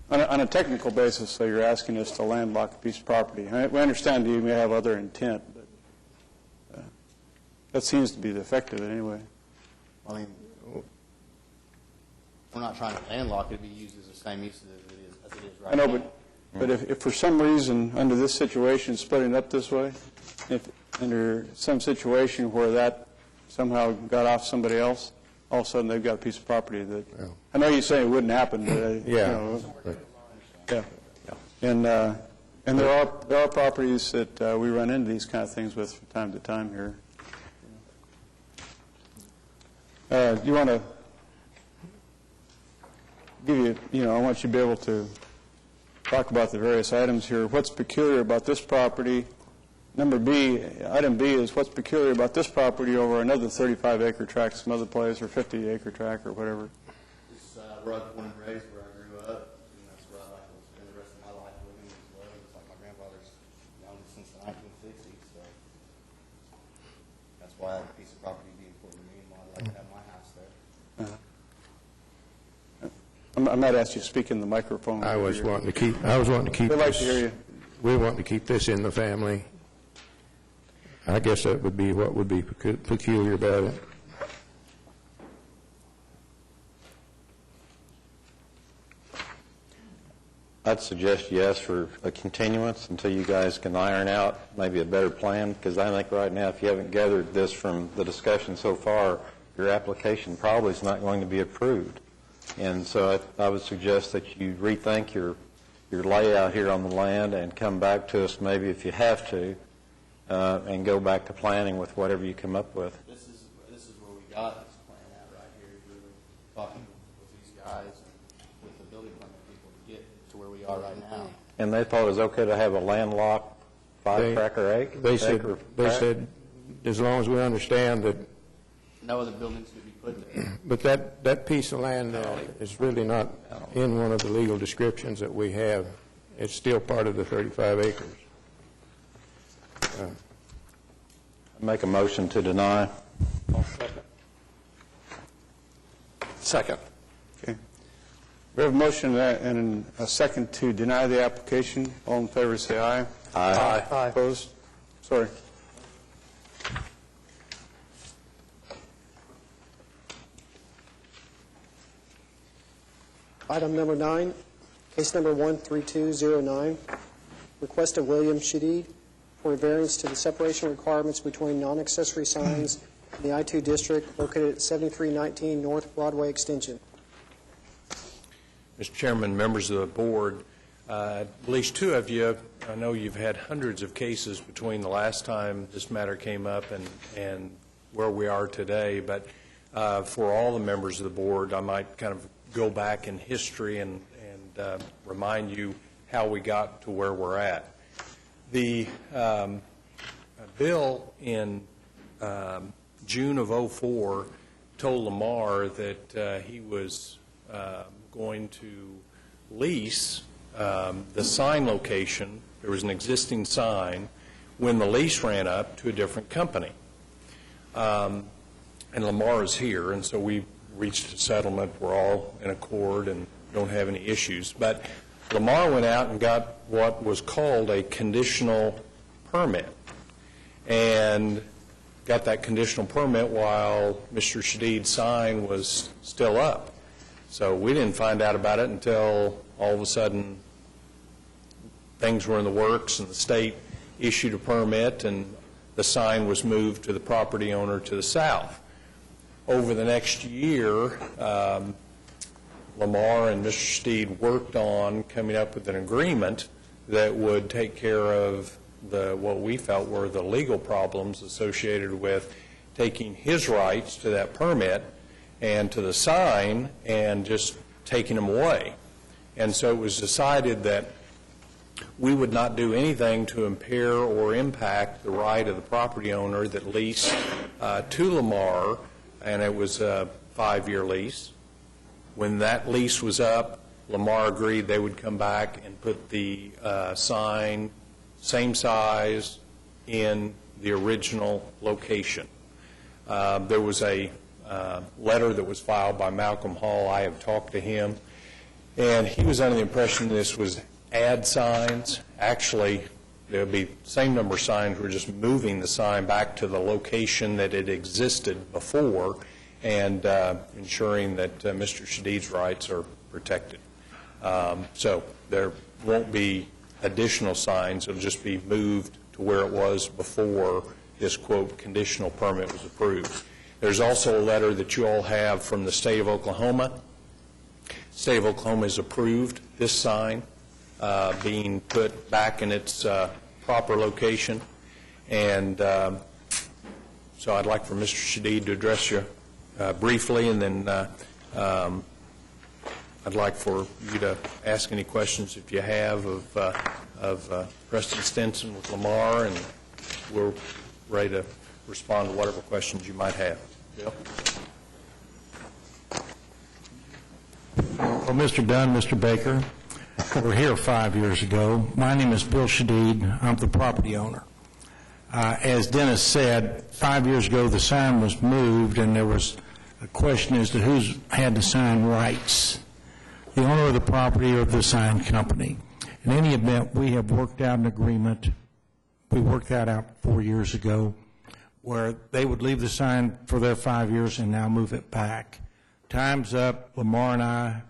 [SPEAKER 1] On a technical basis, so you're asking us to landlock a piece of property. We understand you may have other intent, but that seems to be the effect of it anyway.
[SPEAKER 14] I mean, we're not trying to landlock it to be used as the same use as it is right now.
[SPEAKER 1] I know, but if for some reason, under this situation, splitting up this way, if under some situation where that somehow got off somebody else, all of a sudden they've got a piece of property that, I know you say it wouldn't happen, but, you know, yeah. And there are properties that we run into these kind of things with from time to time here. You want to give you, I want you to be able to talk about the various items here. What's peculiar about this property? Item B is what's peculiar about this property over another 35-acre tract some other place, or 50-acre tract, or whatever.
[SPEAKER 14] This where I was born and raised, where I grew up, and that's where I like to spend the rest of my life living as well. It's like my grandfather's known it since the 1960s, so that's why that piece of property would be important to me, and why I'd like to have my house there.
[SPEAKER 1] I might ask you to speak in the microphone.
[SPEAKER 13] I was wanting to keep
[SPEAKER 1] We'd like to hear you.
[SPEAKER 13] We want to keep this in the family. I guess that would be what would be peculiar about it.
[SPEAKER 2] I'd suggest yes for a continuance until you guys can iron out maybe a better plan, because I think right now, if you haven't gathered this from the discussion so far, your application probably is not going to be approved. And so I would suggest that you rethink your layout here on the land and come back to us maybe if you have to, and go back to planning with whatever you come up with.
[SPEAKER 14] This is where we got this plan at right here. We were talking with these guys and with the building permit people to get to where we are right now.
[SPEAKER 2] And they thought it was okay to have a landlocked 5-acre acre?
[SPEAKER 13] They said, as long as we understand that.
[SPEAKER 14] No other buildings could be put there.
[SPEAKER 13] But that piece of land is really not in one of the legal descriptions that we have. It's still part of the 35 acres.
[SPEAKER 2] Make a motion to deny.
[SPEAKER 9] Second.
[SPEAKER 1] Okay. We have a motion and a second to deny the application. All in favor say aye.
[SPEAKER 2] Aye.
[SPEAKER 3] Aye.
[SPEAKER 1] Opposed? Sorry.
[SPEAKER 4] Item number 9, case number 13209, request of William Shadid for a variance to the separation requirements between non-accessory signs in the I-2 district located at 7319 North Broadway Extension.
[SPEAKER 15] Mr. Chairman, members of the board, At least two of you, I know you've had hundreds of cases between the last time this matter came up and where we are today, but for all the members of the board, I might kind of go back in history and remind you how we got to where we're at. The bill in June of '04 told Lamar that he was going to lease the sign location. There was an existing sign when the lease ran up to a different company. And Lamar is here, and so we reached a settlement. We're all in accord and don't have any issues. But Lamar went out and got what was called a conditional permit, and got that conditional permit while Mr. Shadid's sign was still up. So we didn't find out about it until all of a sudden things were in the works and the state issued a permit and the sign was moved to the property owner to the south. Over the next year, Lamar and Mr. Shadid worked on coming up with an agreement that would take care of what we felt were the legal problems associated with taking his rights to that permit and to the sign and just taking them away. And so it was decided that we would not do anything to impair or impact the right of the property owner that leased to Lamar, and it was a 5-year lease. When that lease was up, Lamar agreed they would come back and put the sign, same size, in the original location. There was a letter that was filed by Malcolm Hall. I have talked to him, and he was under the impression this was add signs. Actually, there would be the same number of signs. We're just moving the sign back to the location that it existed before and ensuring that Mr. Shadid's rights are protected. So there won't be additional signs. It'll just be moved to where it was before this, quote, conditional permit was approved. There's also a letter that you all have from the state of Oklahoma. The state of Oklahoma has approved this sign being put back in its proper location. And so I'd like for Mr. Shadid to address you briefly, and then I'd like for you to ask any questions if you have of Preston Stinson with Lamar, and we're ready to respond to whatever questions you might have. Bill?
[SPEAKER 16] Well, Mr. Dunn, Mr. Baker, we're here 5 years ago. My name is Bill Shadid. I'm the property owner. As Dennis said, 5 years ago the sign was moved, and there was a question as to who's had the sign rights, the owner of the property or the sign company. In any event, we have worked out an agreement. We worked that out 4 years ago, where they would leave the sign for their 5 years and now move it back. Time's up. Lamar and I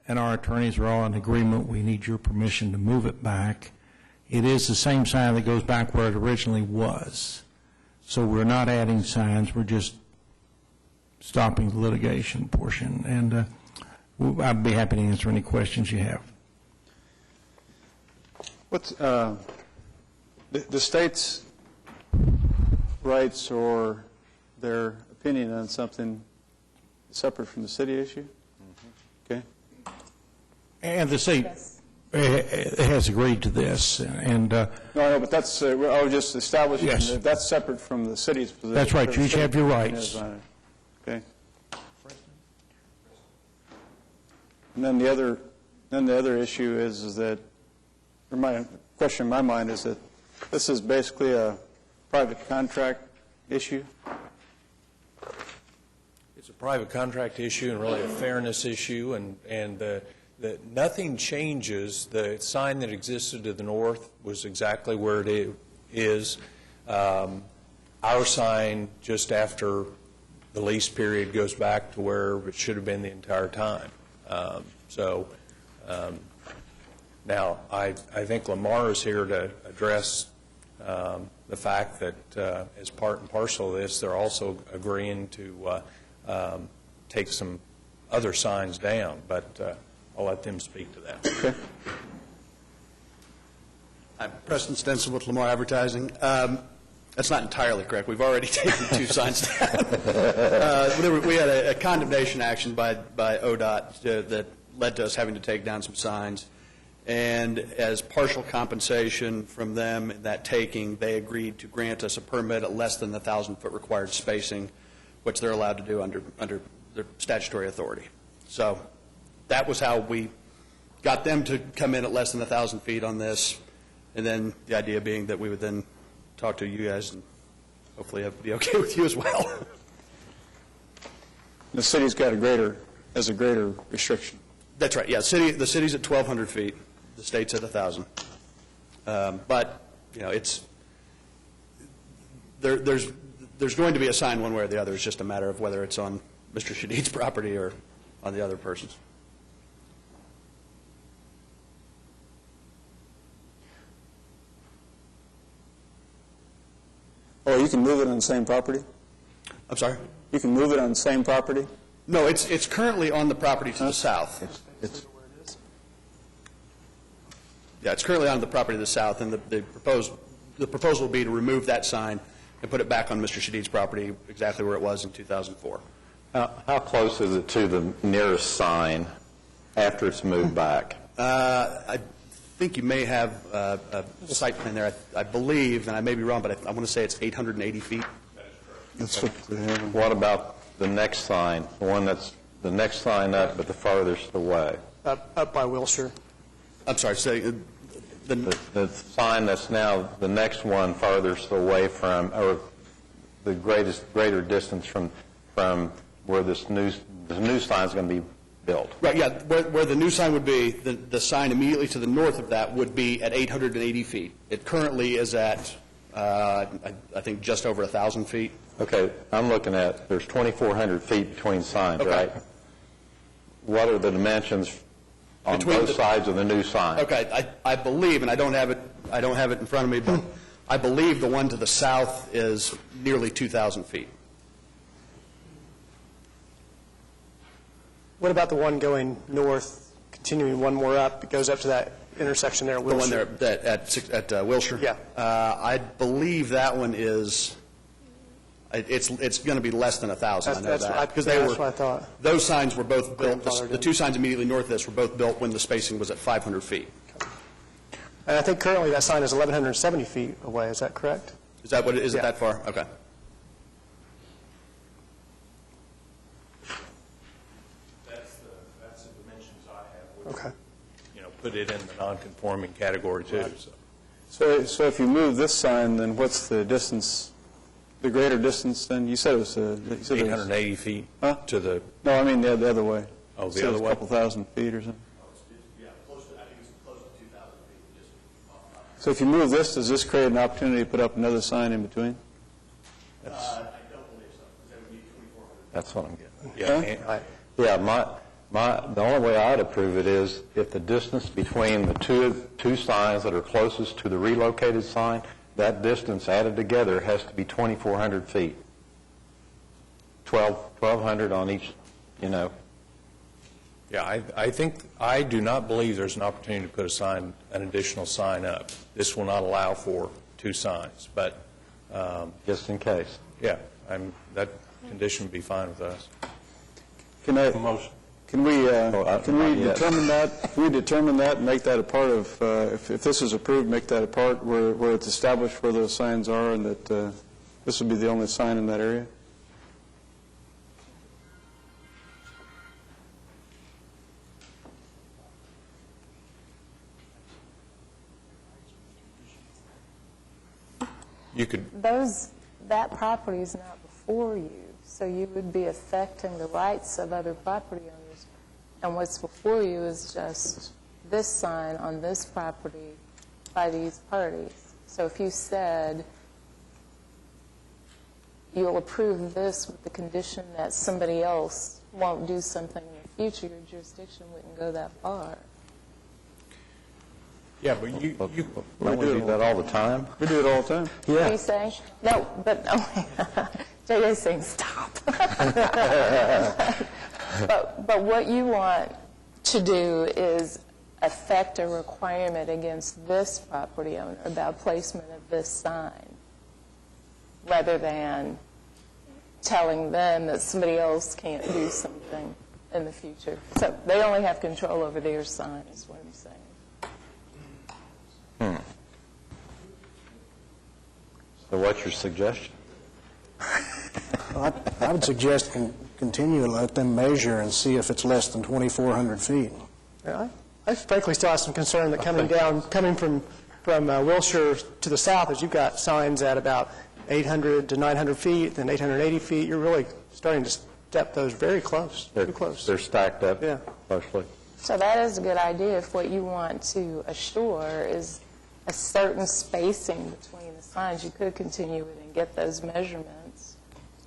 [SPEAKER 16] and our attorneys are all in agreement. We need your permission to move it back. It is the same sign that goes back where it originally was. So we're not adding signs. We're just stopping the litigation portion. And I'd be happy to answer any questions you have.
[SPEAKER 1] What's the state's rights or their opinion on something separate from the city issue? Mm-hmm. Okay.
[SPEAKER 16] And the state has agreed to this. And
[SPEAKER 1] no, but that's I was just establishing
[SPEAKER 16] yes.
[SPEAKER 1] that that's separate from the city's position.
[SPEAKER 16] That's right. You each have your rights.
[SPEAKER 1] Okay. And then the other issue is that, or my question in my mind is that this is basically a private contract issue.
[SPEAKER 15] It's a private contract issue and really a fairness issue, and nothing changes. The sign that existed to the north was exactly where it is. Our sign, just after the lease period, goes back to where it should have been the entire time. Now, I think Lamar is here to address the fact that as part and parcel of this, they're also agreeing to take some other signs down, but I'll let them speak to that.
[SPEAKER 1] Okay.
[SPEAKER 17] I'm Preston Stenson with Lamar Advertising. That's not entirely correct. We've already taken 2 signs down. We had a condemnation action by ODOT that led to us having to take down some signs. And as partial compensation from them in that taking, they agreed to grant us a permit at less than the 1,000-foot required spacing, which they're allowed to do under their statutory authority. So that was how we got them to come in at less than 1,000 feet on this, and then the idea being that we would then talk to you guys and hopefully have be okay with you as well.
[SPEAKER 1] The city's got a greater restriction.
[SPEAKER 17] That's right. Yeah, the city's at 1,200 feet. The state's at 1,000. But it's there's going to be a sign one way or the other. It's just a matter of whether it's on Mr. Shadid's property or on the other person's.
[SPEAKER 1] Oh, you can move it on the same property?
[SPEAKER 17] I'm sorry?
[SPEAKER 1] You can move it on the same property?
[SPEAKER 17] No, it's currently on the property to the south. Yeah, it's currently on the property to the south, and the proposal will be to remove that sign and put it back on Mr. Shadid's property exactly where it was in 2004.
[SPEAKER 2] How close is it to the nearest sign after it's moved back?
[SPEAKER 17] I think you may have a site plan there. I believe, and I may be wrong, but I want to say it's 880 feet.
[SPEAKER 1] That's what they have.
[SPEAKER 2] What about the next sign, the one that's the next sign up but the farthest away?
[SPEAKER 3] Up by Wilshire.
[SPEAKER 17] I'm sorry, say
[SPEAKER 2] the sign that's now the next one farthest away from, or the greater distance from where this new sign is going to be built.
[SPEAKER 17] Right, yeah, where the new sign would be, the sign immediately to the north of that would be at 880 feet. It currently is at, I think, just over 1,000 feet.
[SPEAKER 2] Okay, I'm looking at, there's 2,400 feet between signs,
[SPEAKER 17] Okay.
[SPEAKER 2] right? What are the dimensions on both sides of the new sign?
[SPEAKER 17] Okay, I believe, and I don't have it in front of me, but I believe the one to the south is nearly 2,000 feet.
[SPEAKER 3] What about the one going north, continuing one more up? It goes up to that intersection there at Wilshire.
[SPEAKER 17] The one there at Wilshire?
[SPEAKER 3] Yeah.
[SPEAKER 17] I believe that one is, it's going to be less than 1,000. I know that. Because
[SPEAKER 3] that's what I thought.
[SPEAKER 17] Those signs were both built, the 2 signs immediately north of this were both built when the spacing was at 500 feet.
[SPEAKER 3] And I think currently that sign is 1,170 feet away. Is that correct?
[SPEAKER 17] Is that what it is? It that far? Okay.
[SPEAKER 15] That's the dimensions I have. Which,
[SPEAKER 3] Okay.
[SPEAKER 15] put it in the non-conforming category too.
[SPEAKER 1] Right. So if you move this sign, then what's the distance, the greater distance? Then you said it was
[SPEAKER 15] 880 feet to the.
[SPEAKER 1] No, I mean the other way.
[SPEAKER 15] Oh,
[SPEAKER 1] the
[SPEAKER 15] the other
[SPEAKER 1] way. A couple thousand feet or something.
[SPEAKER 17] Yeah, I think it's close to 2,000 feet.
[SPEAKER 1] So if you move this, does this create an opportunity to put up another sign in between?
[SPEAKER 17] I don't believe so, because that would be 2,400.
[SPEAKER 2] That's what I'm getting.
[SPEAKER 15] Yeah.
[SPEAKER 2] The only way I'd approve it is if the distance between the two signs that are closest to the relocated sign, that distance added together has to be 2,400 feet. 1,200 on each,
[SPEAKER 15] Yeah, I do not believe there's an opportunity to put an additional sign up. This will not allow for 2 signs, but
[SPEAKER 2] just in case.
[SPEAKER 15] Yeah, that condition would be fine with us.
[SPEAKER 1] Can we determine that? Can we determine that and make that a part of, if this is approved, make that a part where it's established where those signs are and that this would be the only sign in that area?
[SPEAKER 15] You could.
[SPEAKER 18] That property is not before you, so you would be affecting the rights of other property owners. And what's before you is just this sign on this property by these parties. So if you said you'll approve this with the condition that somebody else won't do something in the future, your jurisdiction wouldn't go that far.
[SPEAKER 2] Yeah, but we do that all the time.
[SPEAKER 1] We do it all the time.
[SPEAKER 18] Yeah. What are you saying? No, but JJ's saying stop. But what you want to do is affect a requirement against this property owner about placement of this sign, rather than telling them that somebody else can't do something in the future. So they only have control over their sign, is what I'm saying.
[SPEAKER 2] So what's your suggestion?
[SPEAKER 10] I would suggest continue and let them measure and see if it's less than 2,400 feet.
[SPEAKER 3] Yeah, I frankly still have some concern that coming from Wilshire to the south, as you've got signs at about 800 to 900 feet, then 880 feet, you're really starting to step those very close, too close.
[SPEAKER 2] They're stacked up closely.
[SPEAKER 18] So that is a good idea if what you want to assure is a certain spacing between the signs. You could continue it and get those measurements,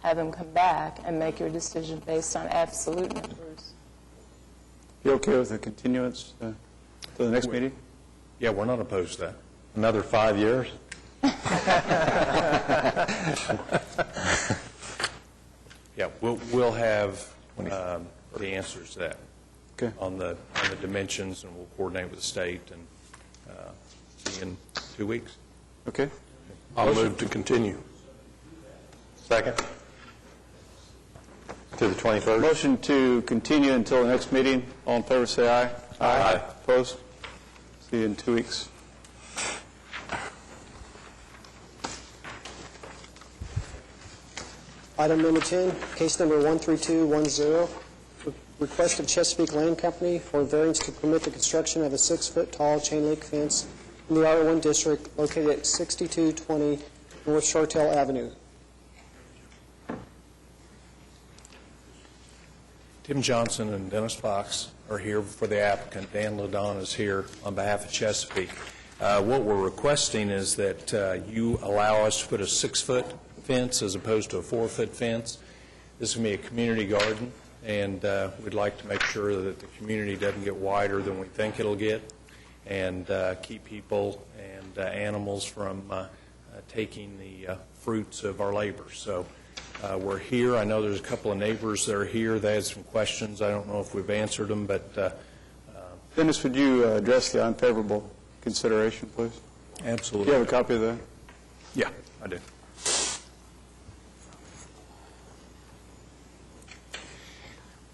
[SPEAKER 18] have them come back, and make your decision based on absolute numbers.
[SPEAKER 1] You okay with the continuance to the next meeting?
[SPEAKER 15] Yeah, we're not opposed to that.
[SPEAKER 2] Another 5 years?
[SPEAKER 15] Yeah, we'll have the answers to that on the dimensions, and we'll coordinate with the state and see in 2 weeks.
[SPEAKER 1] Okay.
[SPEAKER 9] I'll move to continue.
[SPEAKER 2] Second? To the 23rd?
[SPEAKER 1] Motion to continue until the next meeting. All in favor, say aye.
[SPEAKER 2] Aye.
[SPEAKER 1] Opposed? See you in 2 weeks.
[SPEAKER 4] Item number 10, case number 13210, request of Chesapeake Land Company for variance to permit the construction of a 6-foot-tall chain-link fence in the R1 district located at 6220 North Shortell Avenue.
[SPEAKER 15] Tim Johnson and Dennis Fox are here for the applicant. Dan Ladon is here on behalf of Chesapeake. What we're requesting is that you allow us to put a 6-foot fence as opposed to a 4-foot fence. This is going to be a community garden, and we'd like to make sure that the community doesn't get wider than we think it'll get, and keep people and animals from taking the fruits of our labor. So we're here. I know there's a couple of neighbors that are here. They had some questions. I don't know if we've answered them, but
[SPEAKER 1] Dennis, would you address the unfavorable consideration, please?
[SPEAKER 15] Absolutely.
[SPEAKER 1] Do you have a copy of that?
[SPEAKER 15] Yeah, I do.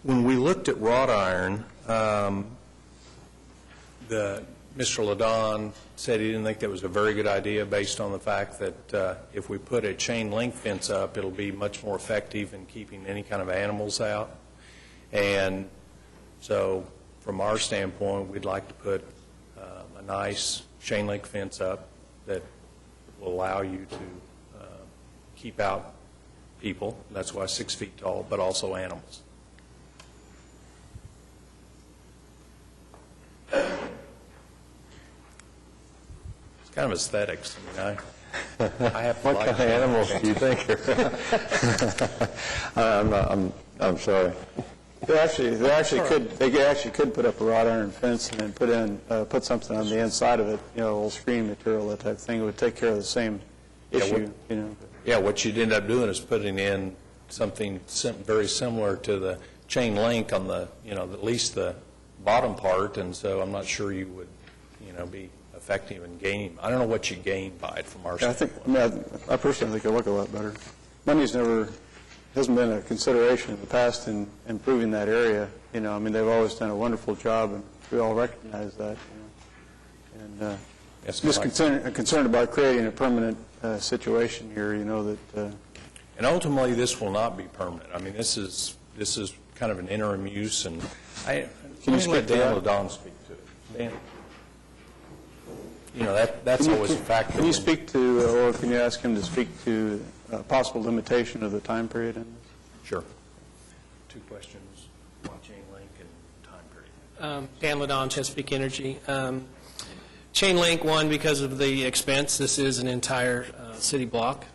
[SPEAKER 15] When we looked at wrought iron, Mr. Ladon said he didn't think that was a very good idea based on the fact that if we put a chain link fence up, it'll be much more effective in keeping any kind of animals out. And so from our standpoint, we'd like to put a nice chain link fence up that will allow you to keep out people. That's why 6 feet tall, but also animals. It's kind of aesthetics. I mean, I have to
[SPEAKER 2] What
[SPEAKER 15] like
[SPEAKER 2] kind of animals do you think I'm sorry.
[SPEAKER 1] They actually could put up a wrought iron fence and then put something on the inside of it, a little screen material, that type of thing. It would take care of the same issue,
[SPEAKER 15] Yeah, what you'd end up doing is putting in something very similar to the chain link on the, at least the bottom part, and so I'm not sure you would, be effective in gaining. I don't know what you gain by it from our standpoint.
[SPEAKER 1] I personally think it'll look a lot better. Money's hasn't been a consideration in the past in improving that area. They've always done a wonderful job, and we all recognize that. And just concerned about creating a permanent situation here. That.
[SPEAKER 15] And ultimately, this will not be permanent. I mean, this is kind of an interim use, and
[SPEAKER 1] Can you
[SPEAKER 15] let Dan
[SPEAKER 1] to that?
[SPEAKER 15] Ladon speak to it. Dan. That's always a factor.
[SPEAKER 1] Can you speak to, or can you ask him to speak to a possible limitation of the time period in this?
[SPEAKER 15] Sure. 2 questions, chain link and time period.
[SPEAKER 19] Dan Ladon, Chesapeake Energy. Chain link, one, because of the expense. This is an entire city block.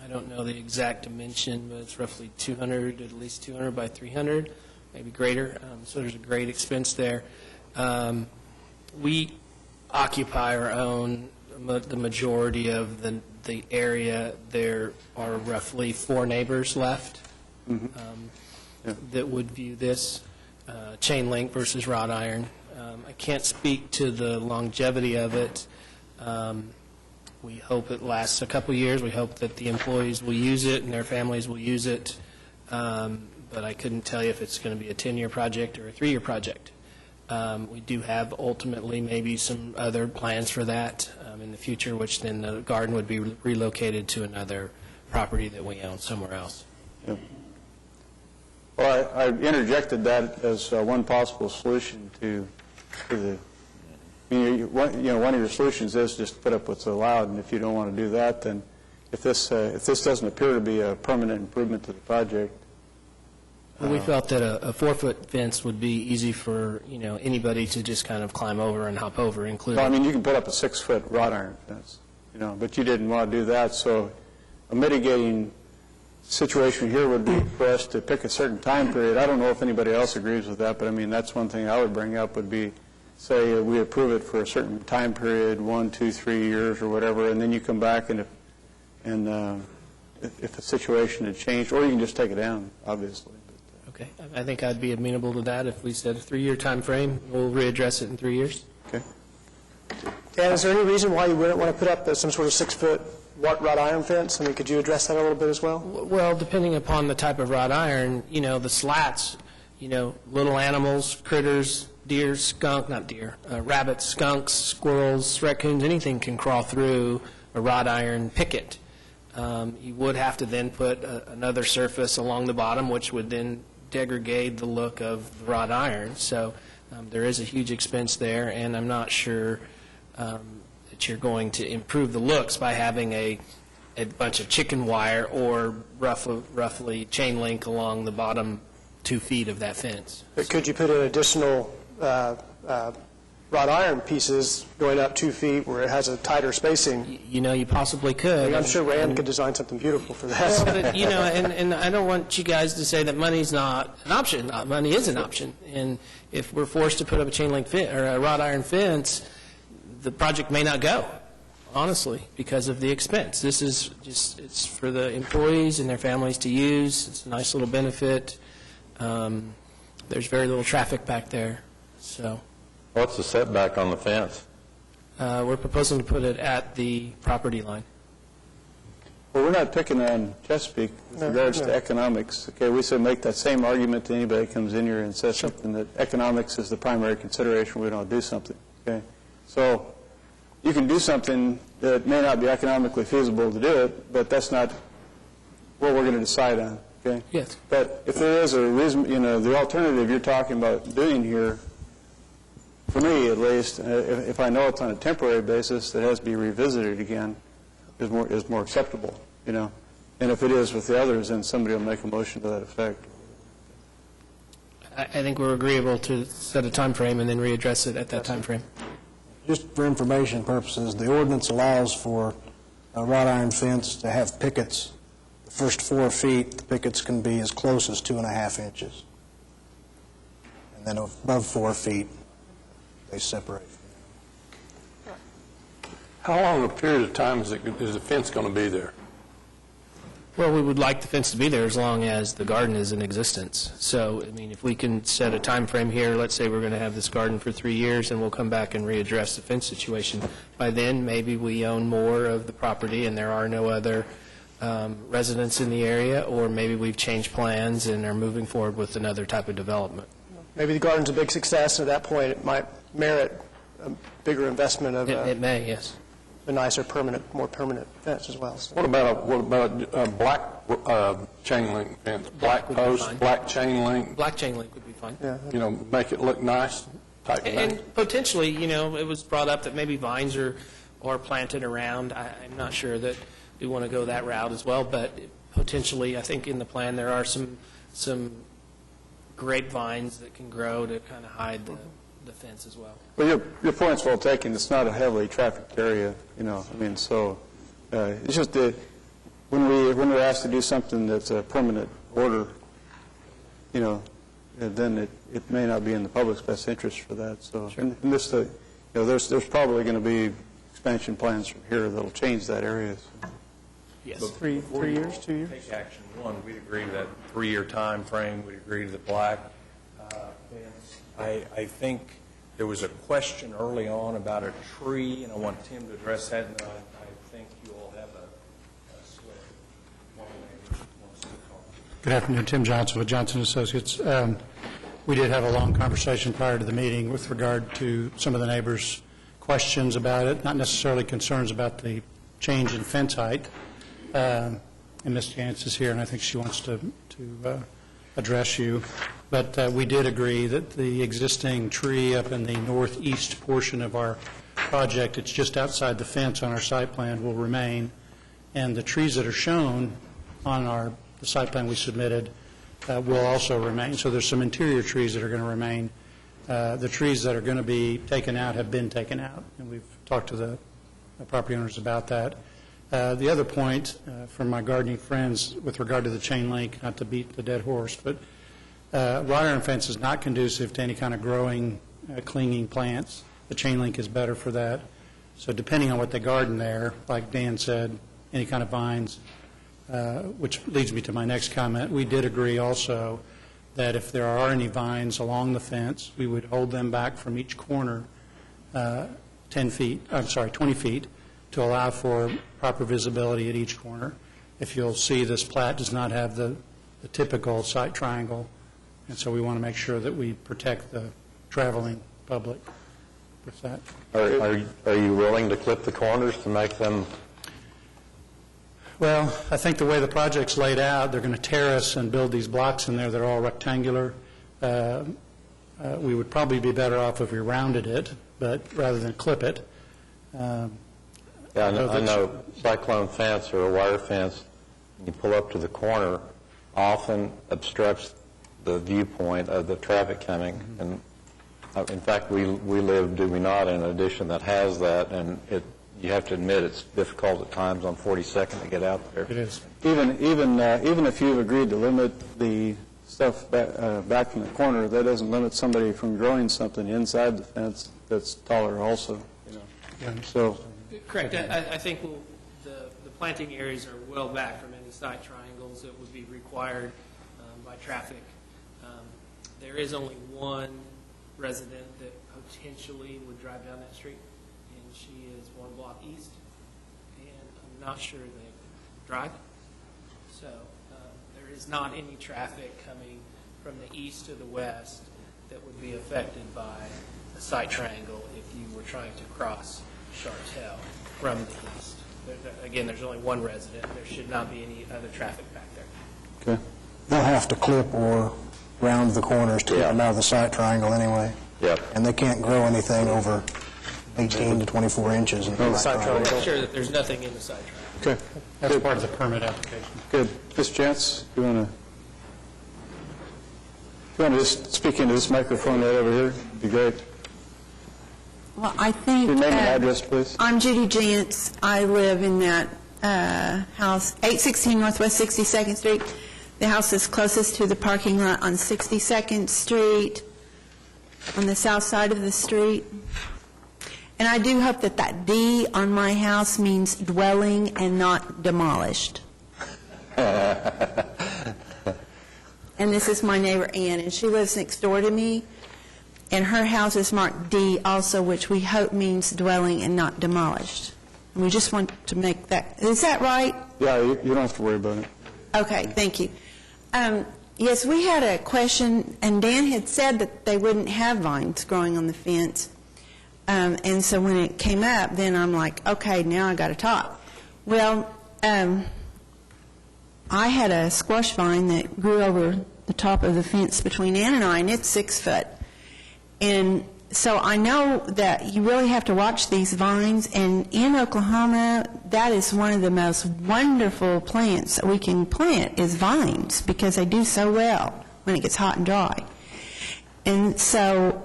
[SPEAKER 19] I don't know the exact dimension, but it's roughly 200, at least 200 by 300, maybe greater. So there's a great expense there. We occupy or own the majority of the area. There are roughly 4 neighbors left that would view this chain link versus wrought iron I can't speak to the longevity of it. We hope it lasts a couple years. We hope that the employees will use it and their families will use it. But I couldn't tell you if it's going to be a 10-year project or a 3-year project. We do have ultimately maybe some other plans for that in the future, which then the garden would be relocated to another property that we own somewhere else.
[SPEAKER 1] Yeah. Well, I interjected that as one possible solution to the. I mean, one of your solutions is just put up what's allowed, and if you don't want to do that, then if this doesn't appear to be a permanent improvement to the project.
[SPEAKER 19] We felt that a 4-foot fence would be easy for anybody to just kind of climb over and hop over, including.
[SPEAKER 1] Well, I mean, you can put up a 6-foot wrought iron fence, but you didn't want to do that. So a mitigating situation here would be for us to pick a certain time period. I don't know if anybody else agrees with that, but I mean, that's one thing I would bring up would be, say, we approve it for a certain time period, 1, 2, 3 years or whatever, and then you come back and if the situation had changed, or you can just take it down, obviously.
[SPEAKER 19] Okay. I think I'd be amenable to that if we said a 3-year time frame. We'll readdress it in 3 years.
[SPEAKER 1] Okay.
[SPEAKER 3] Dan, is there any reason why you wouldn't want to put up some sort of 6-foot wrought iron fence? I mean, could you address that a little bit as well?
[SPEAKER 19] Well, depending upon the type of wrought iron, the slats, little animals, critters, deer, rabbits, skunks, squirrels, raccoons, anything can crawl through a wrought iron picket. You would have to then put another surface along the bottom, which would then degrade the look of the wrought iron. So there is a huge expense there, and I'm not sure that you're going to improve the looks by having a bunch of chicken wire or roughly chain link along the bottom 2 feet of that fence.
[SPEAKER 3] But could you put in additional wrought iron pieces going up 2 feet where it has a tighter spacing?
[SPEAKER 19] You possibly could.
[SPEAKER 3] I mean, I'm sure Rand could design something beautiful for that.
[SPEAKER 19] Well, but, and I don't want you guys to say that money's not an option. Money is an option. And if we're forced to put up a chain link fence or a wrought iron fence, the project may not go, honestly, because of the expense. This is it's for the employees and their families to use. It's a nice little benefit. There's very little traffic back there. So.
[SPEAKER 2] What's the setback on the fence?
[SPEAKER 19] We're proposing to put it at the property line.
[SPEAKER 1] Well, we're not picking on Chesapeake with regards to economics. Okay, we said make that same argument to anybody that comes in here and says something that economics is the primary consideration. We don't do something. Okay, so you can do something that may not be economically feasible to do it, but that's not what we're going to decide on. Okay.
[SPEAKER 19] Yes.
[SPEAKER 1] But if there is a reason, the alternative you're talking about doing here, for me at least, if I know it's on a temporary basis, that has to be revisited again, is more acceptable, And if it is with the others, then somebody will make a motion to that effect.
[SPEAKER 19] I think we're agreeable to set a time frame and then readdress it at that time frame.
[SPEAKER 10] Just for information purposes, the ordinance allows for a wrought iron fence to have pickets. The first 4 feet, the pickets can be as close as 2.5 inches. And then above 4 feet, they separate.
[SPEAKER 9] How long a period of time is the fence going to be there?
[SPEAKER 19] Well, we would like the fence to be there as long as the garden is in existence. So, I mean, if we can set a time frame here, let's say we're going to have this garden for 3 years, and we'll come back and readdress the fence situation. By then, maybe we own more of the property and there are no other residents in the area, or maybe we've changed plans and are moving forward with another type of development.
[SPEAKER 3] Maybe the garden's a big success, and at that point it might merit a bigger investment of
[SPEAKER 19] it may, yes.
[SPEAKER 3] A nicer, more permanent fence as well. So.
[SPEAKER 9] What about a black chain link fence? Black post, black chain link?
[SPEAKER 19] Black chain link would be fine.
[SPEAKER 3] Yeah.
[SPEAKER 9] Make it look nice type of thing.
[SPEAKER 19] And potentially, it was brought up that maybe vines are planted around. I'm not sure that we want to go that route as well, but potentially, I think in the plan there are some grapevines that can grow to kind of hide the fence as well.
[SPEAKER 1] Well, your point's well taken. It's not a heavily trafficked area, so it's just that when we're asked to do something that's a permanent order, then it may not be in the public's best interest for that. So, sure. And this, there's probably going to be expansion plans from here that'll change that area. So.
[SPEAKER 19] Yes.
[SPEAKER 9] But
[SPEAKER 3] 3 years, 2 years?
[SPEAKER 15] Take action one, we'd agree to that 3-year time frame. We'd agree to the black fence. I think There was a question early on about a tree, and I want Tim to address that, and I think you all have a slip. One neighbor wants to talk.
[SPEAKER 20] Good afternoon, Tim Johnson with Johnson Associates. We did have a long conversation prior to the meeting with regard to some of the neighbors' questions about it, not necessarily concerns about the change in fence height. And Ms. Jantz is here, and I think she wants to address you. But we did agree that the existing tree up in the northeast portion of our project, it's just outside the fence on our site plan, will remain. And the trees that are shown on the site plan we submitted will also remain. So there's some interior trees that are going to remain. The trees that are going to be taken out have been taken out, and we've talked to the property owners about that. The other point from my gardening friends with regard to the chain link, not to beat the dead horse, but wrought iron fence is not conducive to any kind of growing, clinging plants. The chain link is better for that. So depending on what they garden there, like Dan said, any kind of vines, which leads me to my next comment, we did agree also that if there are any vines along the fence, we would hold them back from each corner 20 feet to allow for proper visibility at each corner. If you'll see, this plat does not have the typical site triangle, and so we want to make sure that we protect the traveling public with that.
[SPEAKER 2] Are you willing to clip the corners to make them?
[SPEAKER 20] Well, I think the way the project's laid out, they're going to terrace and build these blocks in there that are all rectangular. We would probably be better off if we rounded it, but rather than clip it.
[SPEAKER 2] Yeah, I know cyclone fence or a wire fence, you pull up to the corner, often obstructs the viewpoint of the traffic coming. And in fact, we live, do we not, in an addition that has that, and you have to admit it's difficult at times on 42nd to get out there.
[SPEAKER 20] It is.
[SPEAKER 1] Even if you've agreed to limit the stuff back from the corner, that doesn't limit somebody from growing something inside the fence that's taller also.
[SPEAKER 20] Yeah.
[SPEAKER 1] So.
[SPEAKER 19] Correct. I think the planting areas are well back from any side triangles that would be required by traffic. There is only one resident that potentially would drive down that street, and she is one block east, and I'm not sure they drive. So there is not any traffic coming from the east to the west that would be affected by a site triangle if you were trying to cross Chartel from the east. Again, there's only one resident. There should not be any other traffic back there.
[SPEAKER 1] Okay.
[SPEAKER 10] They'll have to clip or round the corners to get them out of the site triangle anyway.
[SPEAKER 2] Yep.
[SPEAKER 10] And they can't grow anything over 18 to 24 inches in the site triangle.
[SPEAKER 19] Make sure that there's nothing in the site triangle.
[SPEAKER 1] Okay.
[SPEAKER 20] That's part of the permit application.
[SPEAKER 1] Good. Ms. Jantz, you want to just speak into this microphone right over here? It'd be great.
[SPEAKER 21] Well, I think...
[SPEAKER 1] Your name and address, please.
[SPEAKER 21] I'm Judy Jantz. I live in that house, 816 Northwest 62nd Street. The house is closest to the parking lot on 62nd Street, on the south side of the street. And I do hope that that D on my house means dwelling and not demolished. And this is my neighbor, Ann, and she lives next door to me. And her house is marked D also, which we hope means dwelling and not demolished. And we just want to make that, is that right?
[SPEAKER 1] Yeah, you don't have to worry about it.
[SPEAKER 21] Okay, thank you. Yes, we had a question, and Dan had said that they wouldn't have vines growing on the fence. And so when it came up, then I'm like, okay, now I got to talk. Well, I had a squash vine that grew over the top of the fence between Ann and I, and it's 6 foot. And so I know that you really have to watch these vines, and in Oklahoma, that is one of the most wonderful plants that we can plant is vines, because they do so well when it gets hot and dry. And so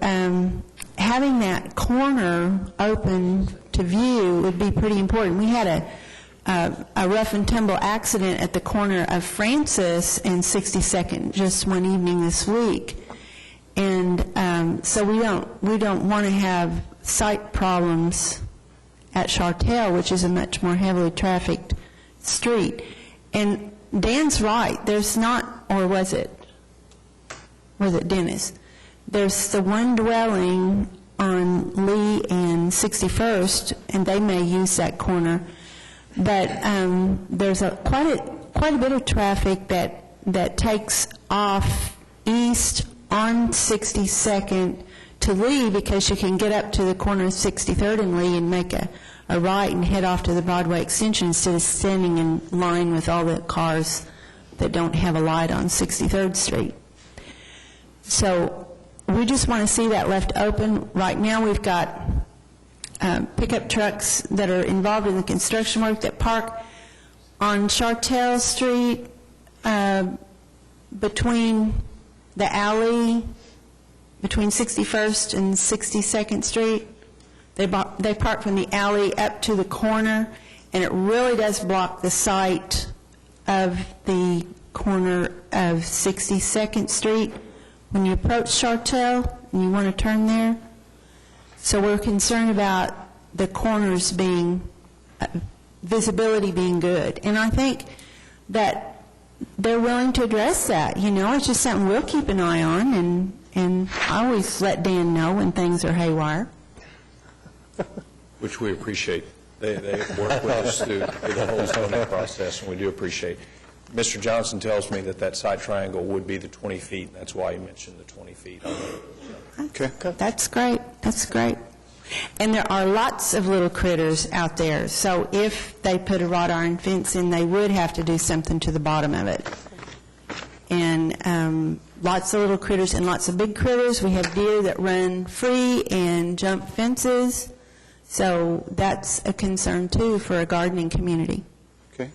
[SPEAKER 21] having that corner open to view would be pretty important. We had a rough and tumble accident at the corner of Francis and 62nd just one evening this week. And so we don't want to have site problems at Chartel, which is a much more heavily trafficked street. And Dan's right. There's not, or was it Dennis? There's the one dwelling on and 61st, and they may use that corner. But there's quite a bit of traffic that takes off east on 62nd to Lee, because you can get up to the corner of 63rd and Lee and make a right and head off to the Broadway extension instead of standing in line with all the cars that don't have a light on 63rd Street. So we just want to see that left open. Right now we've got pickup trucks that are involved in the construction work that park on Chartel Street between the alley, between 61st and 62nd Street. They park from the alley up to the corner, and it really does block the sight of the corner of 62nd Street when you approach Chartel and you want to turn there. So we're concerned about the corners being, visibility being good. And I think that they're willing to address that. You know, it's just something we'll keep an eye on, and I always let Dan know when things are haywire.
[SPEAKER 15] Which we appreciate. They work with us through the whole zoning process, and we do appreciate. Mr. Johnson tells me that side triangle would be the 20 feet, and that's why he mentioned the 20 feet.
[SPEAKER 21] Okay. That's great. That's great. And there are lots of little critters out there, so if they put a wrought iron fence in, they would have to do something to the bottom of it. And lots of little critters and lots of big critters. We have deer that run free and jump fences. So that's a concern, too, for a gardening community.
[SPEAKER 1] Okay.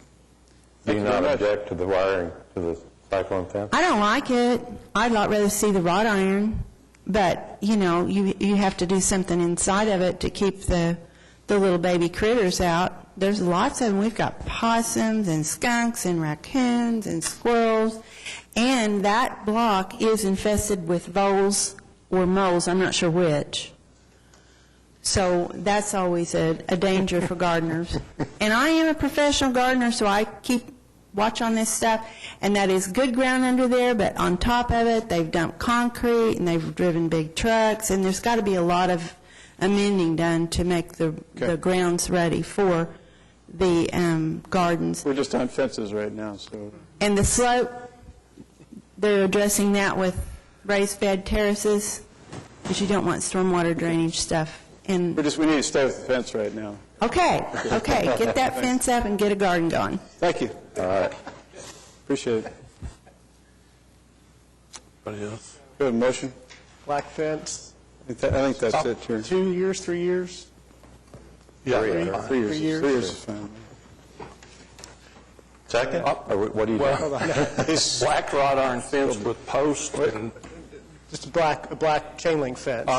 [SPEAKER 2] Do you not object to the wiring to the cyclone fence?
[SPEAKER 21] I don't like it. I'd rather see the wrought iron. But, you know, you have to do something inside of it to keep the little baby critters out. There's lots of them. We've got possums and skunks and raccoons and squirrels. And that block is infested with voles or moles. I'm not sure which. So that's always a danger for gardeners. And I am a professional gardener, so I keep watch on this stuff. And that is good ground under there, but on top of it, they've dumped concrete and they've driven big trucks. And there's got to be a lot of amending done to make the grounds ready for the gardens.
[SPEAKER 1] We're just on fences right now, so.
[SPEAKER 21] And the slope, they're addressing that with raised bed terraces, because you don't want stormwater drainage stuff. And
[SPEAKER 1] we need to stay with the fence right now.
[SPEAKER 21] Okay. Get that fence up and get a garden going.
[SPEAKER 1] Thank you. All right. Appreciate it.
[SPEAKER 9] Anybody else?
[SPEAKER 1] Go ahead, motion.
[SPEAKER 3] Black fence.
[SPEAKER 1] I think that's it, Chair.
[SPEAKER 3] 2 years, 3 years?
[SPEAKER 9] Yeah.
[SPEAKER 1] 3 years. 3 years. 3 years is fine.
[SPEAKER 2] Second? What do you think?
[SPEAKER 9] This black wrought iron fence with posts and...
[SPEAKER 3] Just a black chain link fence.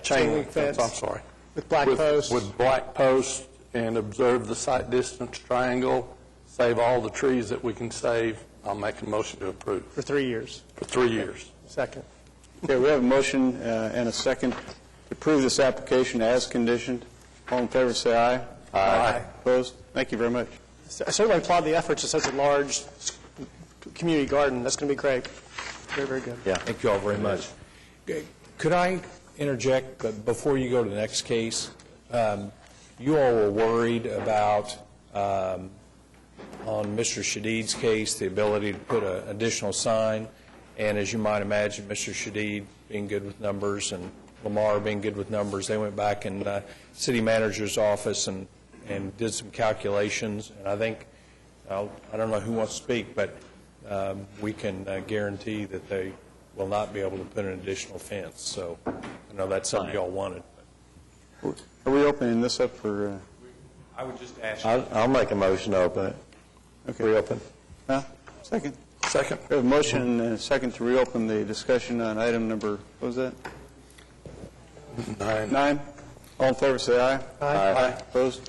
[SPEAKER 9] Chain link fence, I'm sorry.
[SPEAKER 3] With black posts.
[SPEAKER 9] With black posts, and observe the sight distance triangle, save all the trees that we can save. I'll make a motion to approve.
[SPEAKER 3] For 3 years.
[SPEAKER 9] For 3 years.
[SPEAKER 3] Second.
[SPEAKER 1] Okay, we have a motion and a second to approve this application as conditioned. All in favor, say aye.
[SPEAKER 9] Aye.
[SPEAKER 1] Opposed? Thank you very much.
[SPEAKER 3] I certainly applaud the efforts of such a large community garden. That's going to be great. Very, very good.
[SPEAKER 15] Yeah. Thank you all very much. Could I interject before you go to the next case? You all were worried about, on Mr. Shadid's case, the ability to put an additional sign. And as you might imagine, Mr. Shadid being good with numbers and Lamar being good with numbers, they went back in the city manager's office and did some calculations. And I think, I don't know who wants to speak, but we can guarantee that they will not be able to put an additional fence. So I know that's something you all wanted.
[SPEAKER 1] Are we opening this up for...
[SPEAKER 15] I would just ask
[SPEAKER 2] I'll make a motion to open it.
[SPEAKER 1] Okay.
[SPEAKER 2] Reopen.
[SPEAKER 1] Second.
[SPEAKER 9] Second.
[SPEAKER 1] We have a motion and a second to reopen the discussion on item number, what was that? 9. All in favor, say aye.
[SPEAKER 17] Aye.
[SPEAKER 1] Opposed?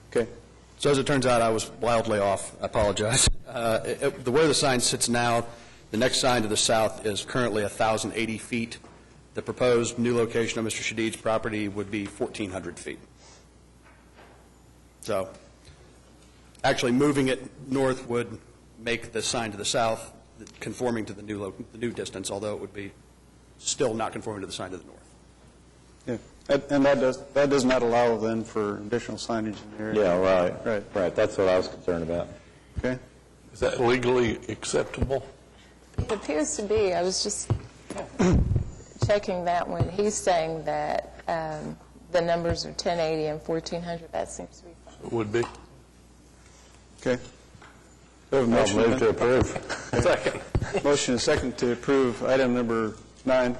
[SPEAKER 1] Okay.
[SPEAKER 17] So as it turns out, I was wildly off. I apologize. The way the sign sits now, the next sign to the south is currently 1,080 feet. The proposed new location of Mr. Shadid's property would be 1,400 feet. So actually moving it north would make the sign to the south conforming to the new distance, although it would be still not conforming to the sign to the north.
[SPEAKER 1] Yeah, and that does not allow then for additional signage in the area?
[SPEAKER 2] Yeah, right. That's what I was concerned about.
[SPEAKER 1] Okay.
[SPEAKER 9] Is that legally acceptable?
[SPEAKER 18] It appears to be. I was just checking that when he's saying that the numbers are 1080 and 1400. That seems to be fine.
[SPEAKER 9] It would be.
[SPEAKER 1] Okay.
[SPEAKER 2] I'll move to approve.
[SPEAKER 9] Second.
[SPEAKER 1] Motion and second to approve item number 9.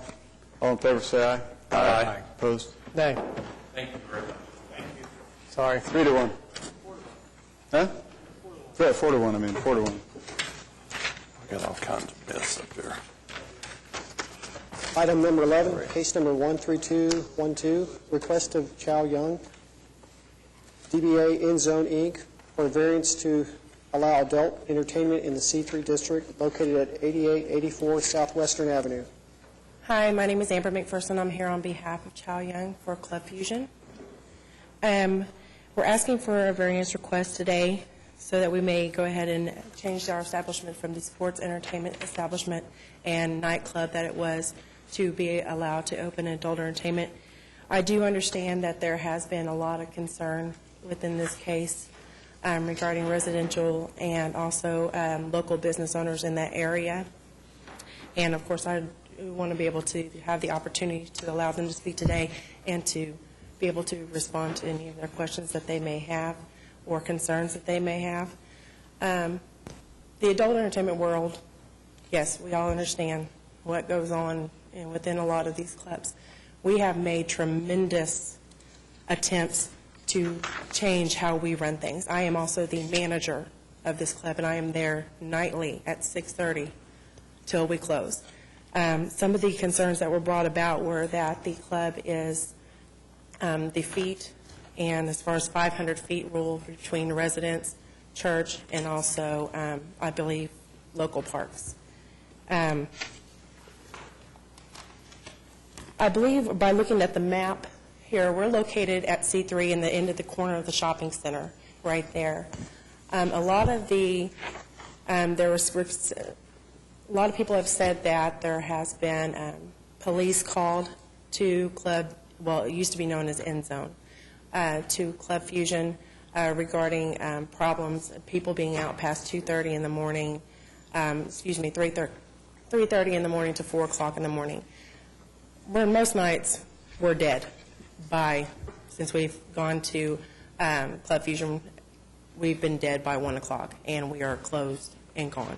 [SPEAKER 1] All in favor, say aye.
[SPEAKER 9] Aye.
[SPEAKER 1] Opposed?
[SPEAKER 3] Nay.
[SPEAKER 15] Thank you very much. Thank you.
[SPEAKER 3] Sorry.
[SPEAKER 1] 3-1. Huh? 4-1, I mean, 4-1.
[SPEAKER 9] I got all kinds of mess up there.
[SPEAKER 4] Item number 11, case number 13212, request of Chow Young, DBA In Zone Inc., for variance to allow adult entertainment in the C3 district located at 8884 Southwestern Avenue.
[SPEAKER 5] Hi, my name is Amber McPherson. I'm here on behalf of Chow Young for Club Fusion. We're asking for a variance request today so that we may go ahead and change our establishment from the sports entertainment establishment and nightclub that it was to be allowed to open adult entertainment. I do understand that there has been a lot of concern within this case regarding residential and also local business owners in that area. And of course, I want to be able to have the opportunity to allow them to speak today and to be able to respond to any of their questions that they may have or concerns that they may have. The adult entertainment world, yes, we all understand what goes on within a lot of these clubs. We have made tremendous attempts to change how we run things. I am also the manager of this club, and I am there nightly at 6:30 till we close. Some of the concerns that were brought about were that the club is the feet, and as far as 500 feet rule between residents, church, and also, I believe, local parks. I believe by looking at the map here, we're located at C3 in the end of the corner of the shopping center, right there. A lot of people have said that there has been police called to Club, well, it used to be known as In Zone, to Club Fusion regarding problems, people being out past 2:30 in the morning, 3:30 in the morning to 4 o'clock in the morning. Where most nights we're dead since we've gone to Club Fusion, we've been dead by 1 o'clock, and we are closed and gone.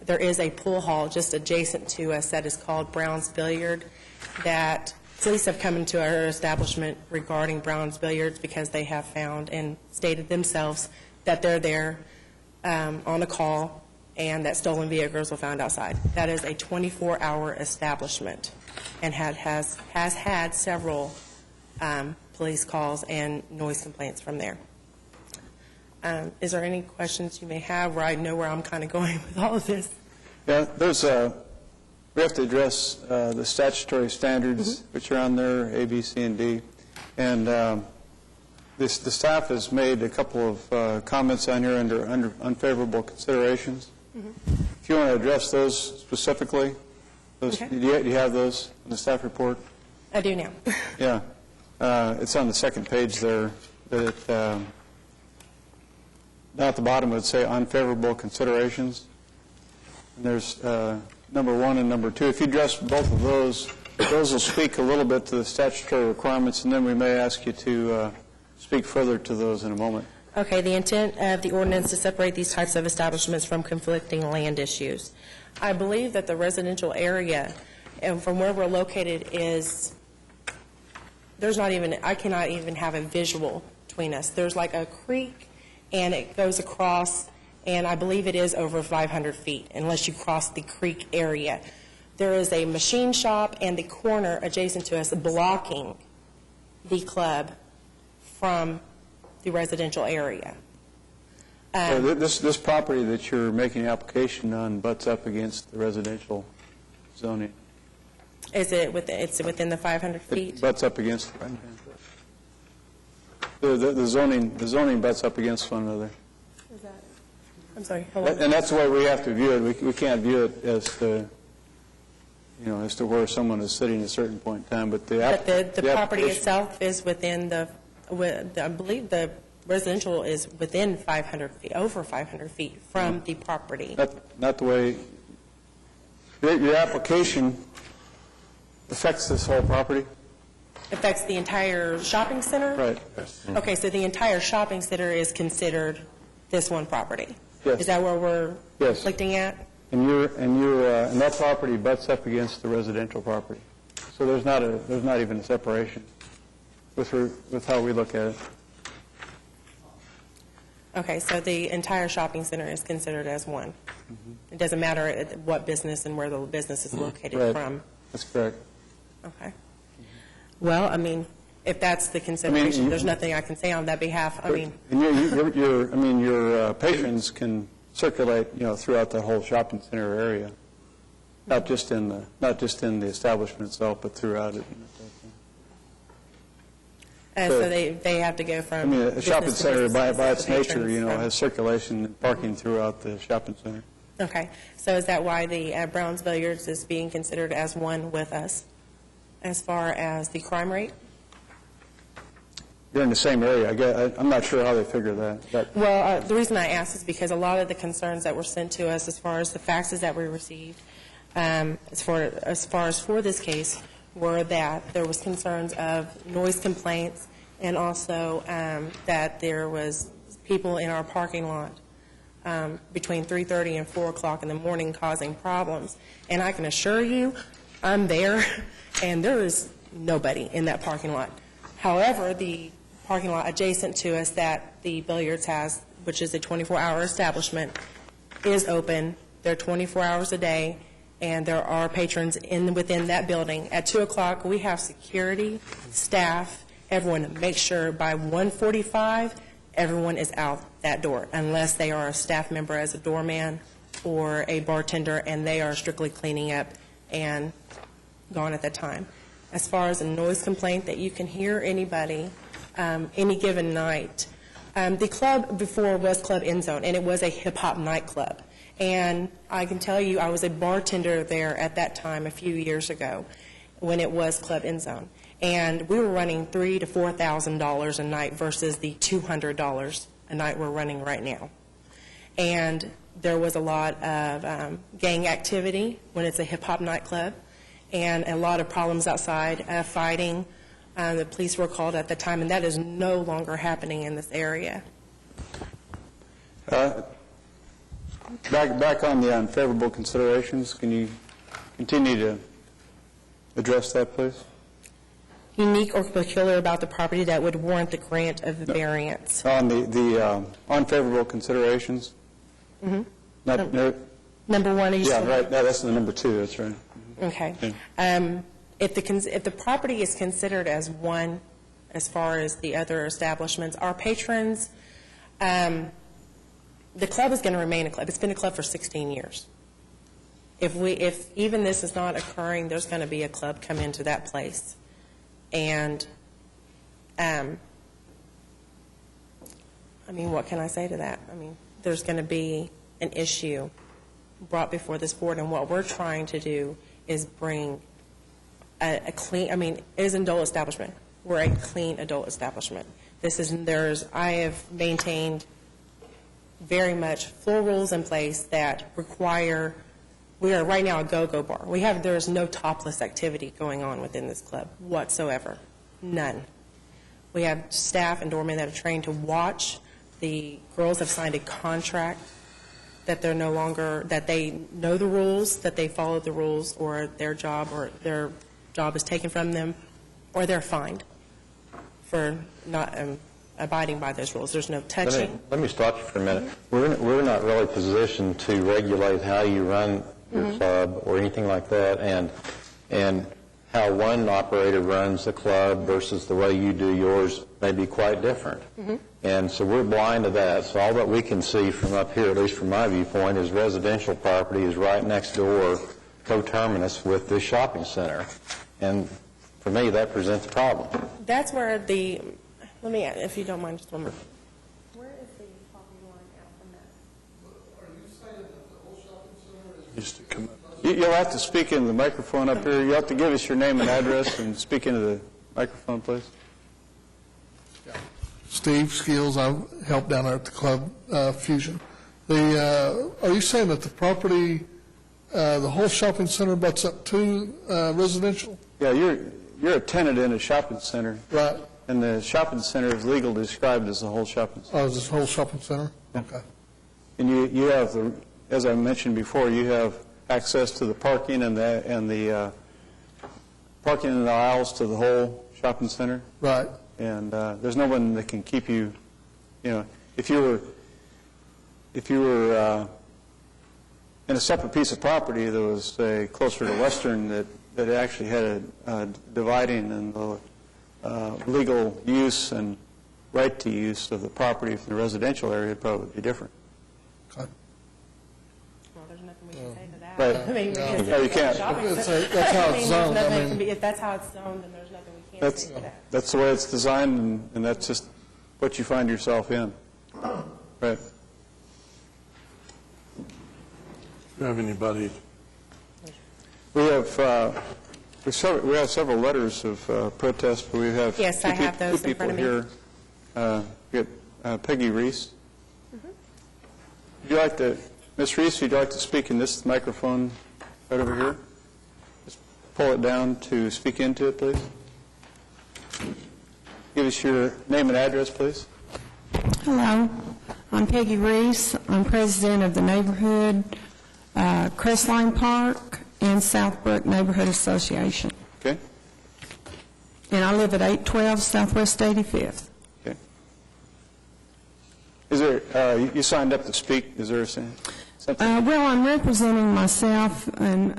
[SPEAKER 5] There is a pool hall just adjacent to us that is called Brown's Billiard that police have come into our establishment regarding Brown's Billiards because they have found and stated themselves that they're there on a call and that stolen vehicles were found outside. That is a 24-hour establishment and has had several police calls and noise complaints from there. Is there any questions you may have where I know where I'm kind of going with all of this?
[SPEAKER 1] Yeah, we have to address the statutory standards which are on there, A, B, C, and D. And the staff has made a couple of comments on here under unfavorable considerations. If you want to address those specifically, do you have those in the staff report?
[SPEAKER 5] I do now.
[SPEAKER 1] Yeah. It's on the second page there. Down at the bottom it would say unfavorable considerations. And there's number 1 and number 2. If you address both of those will speak a little bit to the statutory requirements, and then we may ask you to speak further to those in a moment.
[SPEAKER 5] Okay. The intent of the ordinance to separate these types of establishments from conflicting land issues. I believe that the residential area, and from where we're located, I cannot even have a visual between us. There's like a creek, and it goes across, and I believe it is over 500 feet, unless you cross the creek area. There is a machine shop and the corner adjacent to us blocking the club from the residential area.
[SPEAKER 1] So this property that you're making the application on butts up against the residential zoning?
[SPEAKER 5] It's within the 500 feet?
[SPEAKER 1] It butts up against it, right? The zoning butts up against one another.
[SPEAKER 5] I'm sorry, hold on.
[SPEAKER 1] And that's the way we have to view it. We can't view it as the, as to where someone is sitting at a certain point in time, but the
[SPEAKER 5] But the property
[SPEAKER 1] application-
[SPEAKER 5] itself is within I believe the residential is within 500 feet, over 500 feet from the property.
[SPEAKER 1] Not the way, your application affects this whole property?
[SPEAKER 5] Affects the entire shopping center?
[SPEAKER 1] Right.
[SPEAKER 5] Okay, so the entire shopping center is considered this one property?
[SPEAKER 1] Yes.
[SPEAKER 5] Is that where we're
[SPEAKER 1] Yes.
[SPEAKER 5] conflicting at?
[SPEAKER 1] And that property butts up against the residential property. So there's not even a separation with how we look at it.
[SPEAKER 5] Okay, so the entire shopping center is considered as one? It doesn't matter what business and where the business is located
[SPEAKER 1] Right.
[SPEAKER 5] from?
[SPEAKER 1] That's correct.
[SPEAKER 5] Okay. Well, I mean, if that's the consideration, there's nothing I can say on that behalf. I mean,
[SPEAKER 1] And your patrons can circulate, throughout the whole shopping center area, not just in the establishment itself, but throughout it.
[SPEAKER 5] so they have to go from
[SPEAKER 1] a shopping
[SPEAKER 5] business to
[SPEAKER 1] center,
[SPEAKER 5] business,
[SPEAKER 1] by its
[SPEAKER 5] the patrons
[SPEAKER 1] nature,
[SPEAKER 5] from-
[SPEAKER 1] has circulation and parking throughout the shopping center.
[SPEAKER 5] Okay, so is that why the Browns Billiards is being considered as one with us as far as the crime rate?
[SPEAKER 1] You're in the same area. I'm not sure how they figure that.
[SPEAKER 5] Well, the reason I ask is because a lot of the concerns that were sent to us as far as the faxes that we received, as far as for this case, were that there was concerns of noise complaints and also that there was people in our parking lot between 3:30 and 4 o'clock in the morning causing problems. And I can assure you, I'm there, and there is nobody in that parking lot. However, the parking lot adjacent to us that the Billiards has, which is a 24-hour establishment, is open. They're 24 hours a day, and there are patrons within that building. At 2 o'clock, we have security, staff, everyone makes sure by 1:45, everyone is out that door, unless they are a staff member as a doorman or a bartender, and they are strictly cleaning up and gone at that time. As far as a noise complaint that you can hear anybody any given night, the club before was Club End Zone, and it was a hip-hop nightclub. And I can tell you I was a bartender there at that time a few years ago when it was Club End Zone. And we were running $3,000 to $4,000 a night versus the $200 a night we're running right now. And there was a lot of gang activity when it's a hip-hop nightclub, and a lot of problems outside, fighting. The police were called at the time, and that is no longer happening in this area.
[SPEAKER 1] Back on the unfavorable considerations, can you continue to address that, please?
[SPEAKER 5] Unique or peculiar about the property that would warrant the grant of the variance.
[SPEAKER 1] On the unfavorable considerations?
[SPEAKER 5] Mm-hmm.
[SPEAKER 1] Number
[SPEAKER 5] one,
[SPEAKER 1] yeah, right. No, that's the number 2. That's right.
[SPEAKER 5] Okay. If the property is considered as one, as far as the other establishments, our patrons, the club is going to remain a club. It's been a club for 16 years. If even this is not occurring, there's going to be a club come into that place. And, I mean, what can I say to that? I mean, there's going to be an issue brought before this board, and what we're trying to do is bring a clean, I mean, it is an adult establishment. We're a clean adult establishment. I have maintained very much full rules in place that require, we are right now a go-go bar. There is no topless activity going on within this club whatsoever. None. We have staff and doormen that are trained to watch. The girls have signed a contract that they're no longer, that they know the rules, that they follow the rules, or their job is taken from them, or they're fined for not abiding by those rules. There's no touching.
[SPEAKER 2] Let me stop you for a minute. We're not really positioned to regulate how you run your club or anything like that, and how one operator runs the club versus the way you do yours may be quite different. And so we're blind to that. So all that we can see from up here, at least from my viewpoint, is residential property is right next door, coterminous with this shopping center. And for me, that presents a problem.
[SPEAKER 5] That's where let me, if you don't mind, just one more. Where is the property line out from that?
[SPEAKER 9] Used to come up.
[SPEAKER 1] You'll have to speak into the microphone up here. You'll have to give us your name and address and speak into the microphone, please.
[SPEAKER 6] Steve Skills, I help down there at the Club Fusion. Are you saying that the property, the whole shopping center butts up to residential?
[SPEAKER 1] Yeah, you're a tenant in a shopping center.
[SPEAKER 6] Right.
[SPEAKER 1] And the shopping center is legally described as the whole shopping center.
[SPEAKER 6] Oh, is this whole shopping center? Okay.
[SPEAKER 1] And you have, as I mentioned before, you have access to the parking and the parking in the aisles to the whole shopping center.
[SPEAKER 6] Right.
[SPEAKER 1] And there's no one that can keep you, if you were in a separate piece of property that was, say, closer to Western that actually had a dividing and the legal use and right to use of the property from the residential area, it probably would be different.
[SPEAKER 6] Okay.
[SPEAKER 5] Well, there's nothing we can say to that.
[SPEAKER 1] Right.
[SPEAKER 5] I mean,
[SPEAKER 1] No,
[SPEAKER 5] because
[SPEAKER 1] you can't.
[SPEAKER 6] That's how it's zoned.
[SPEAKER 5] If that's how it's zoned, then there's nothing we can't say to that.
[SPEAKER 1] That's the way it's designed, and that's just what you find yourself in. Right.
[SPEAKER 6] Do you have anybody?
[SPEAKER 1] We have several letters of protest, but we have
[SPEAKER 5] Yes, I have those
[SPEAKER 1] two
[SPEAKER 5] in front
[SPEAKER 1] people
[SPEAKER 5] of me.
[SPEAKER 1] here. We got Peggy Reese. Would you like to, Ms. Reese, would you like to speak in this microphone right over here? Just pull it down to speak into it, please. Give us your name and address, please.
[SPEAKER 22] Hello, I'm Peggy Reese. I'm president of the neighborhood Crestline Park and Southbrook Neighborhood Association.
[SPEAKER 1] Okay.
[SPEAKER 22] And I live at 812 Southwest 85th.
[SPEAKER 1] Okay. Is there, you signed up to speak, is there something?
[SPEAKER 22] Well, I'm representing myself and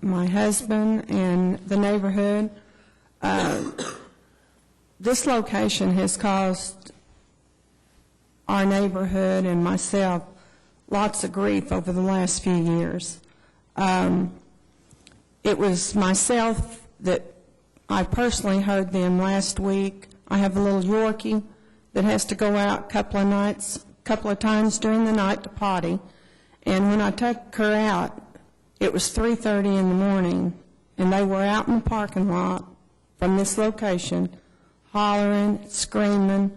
[SPEAKER 22] my husband and the neighborhood. This location has caused our neighborhood and myself lots of grief over the last few years. It was myself that I personally heard them last week. I have a little Yorkie that has to go out a couple of times during the night to potty. And when I took her out, it was 3:30 in the morning, and they were out in the parking lot from this location, hollering, screaming,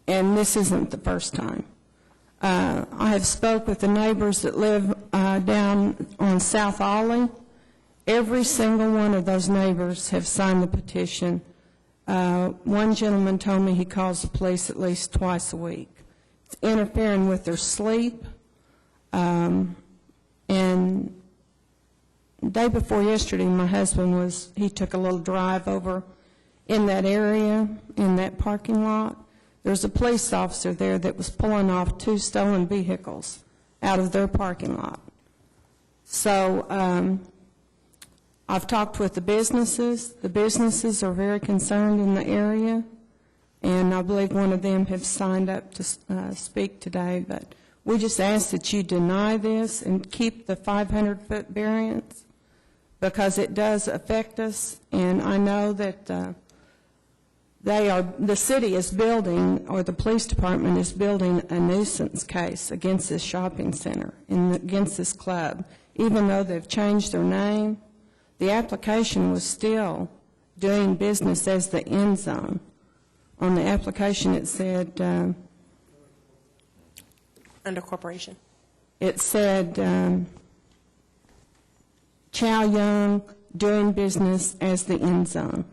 [SPEAKER 22] and this isn't the first time. I have spoke with the neighbors that live down on South Ollie. Every single one of those neighbors have signed the petition. One gentleman told me he calls the police at least twice a week. It's interfering with their sleep. And the day before yesterday, my husband he took a little drive over in that area, in that parking lot. There's a police officer there that was pulling off 2 stolen vehicles out of their parking lot. So I've talked with the businesses. The businesses are very concerned in the area, and I believe one of them have signed up to speak today. But we just ask that you deny this and keep the 500-foot variance because it does affect us, and I know that the city is building, or the police department is building a nuisance case against this shopping center and against this club. Even though they've changed their name, the application was still doing business as the End Zone. On the application it said...
[SPEAKER 5] Under corporation.
[SPEAKER 22] It said Chow Young doing business as the End Zone.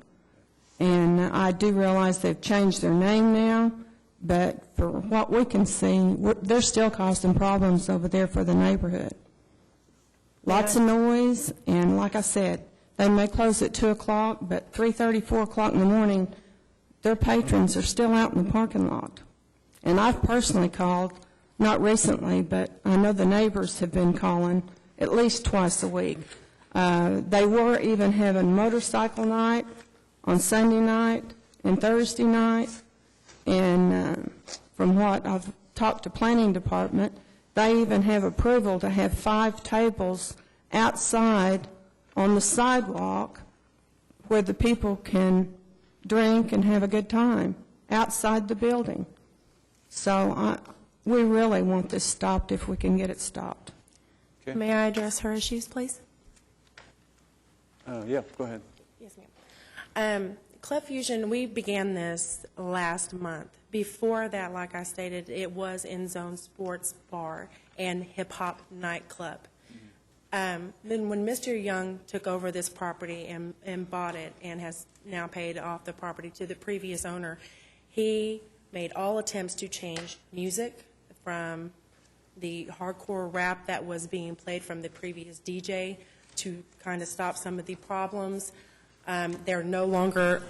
[SPEAKER 22] And I do realize they've changed their name now, but for what we can see, they're still causing problems over there for the neighborhood. Lots of noise, and like I said, they may close at 2 o'clock, but 3:30, 4 o'clock in the morning, their patrons are still out in the parking lot. And I've personally called, not recently, but I know the neighbors have been calling at least twice a week. They were even having motorcycle night on Sunday night and Thursday night, and from what I've talked to planning department, they even have approval to have 5 tables outside on the sidewalk where the people can drink and have a good time outside the building. So we really want this stopped if we can get it stopped.
[SPEAKER 1] Okay.
[SPEAKER 5] May I address her issues, please?
[SPEAKER 1] Yeah, go ahead.
[SPEAKER 5] Yes, ma'am. Club Fusion, we began this last month. Before that, like I stated, it was In Zone Sports Bar and Hip Hop Nightclub. Then when Mr. Young took over this property and bought it and has now paid off the property to the previous owner, he made all attempts to change music from the hardcore rap that was being played from the previous DJ to kind of stop some of the problems. There are no longer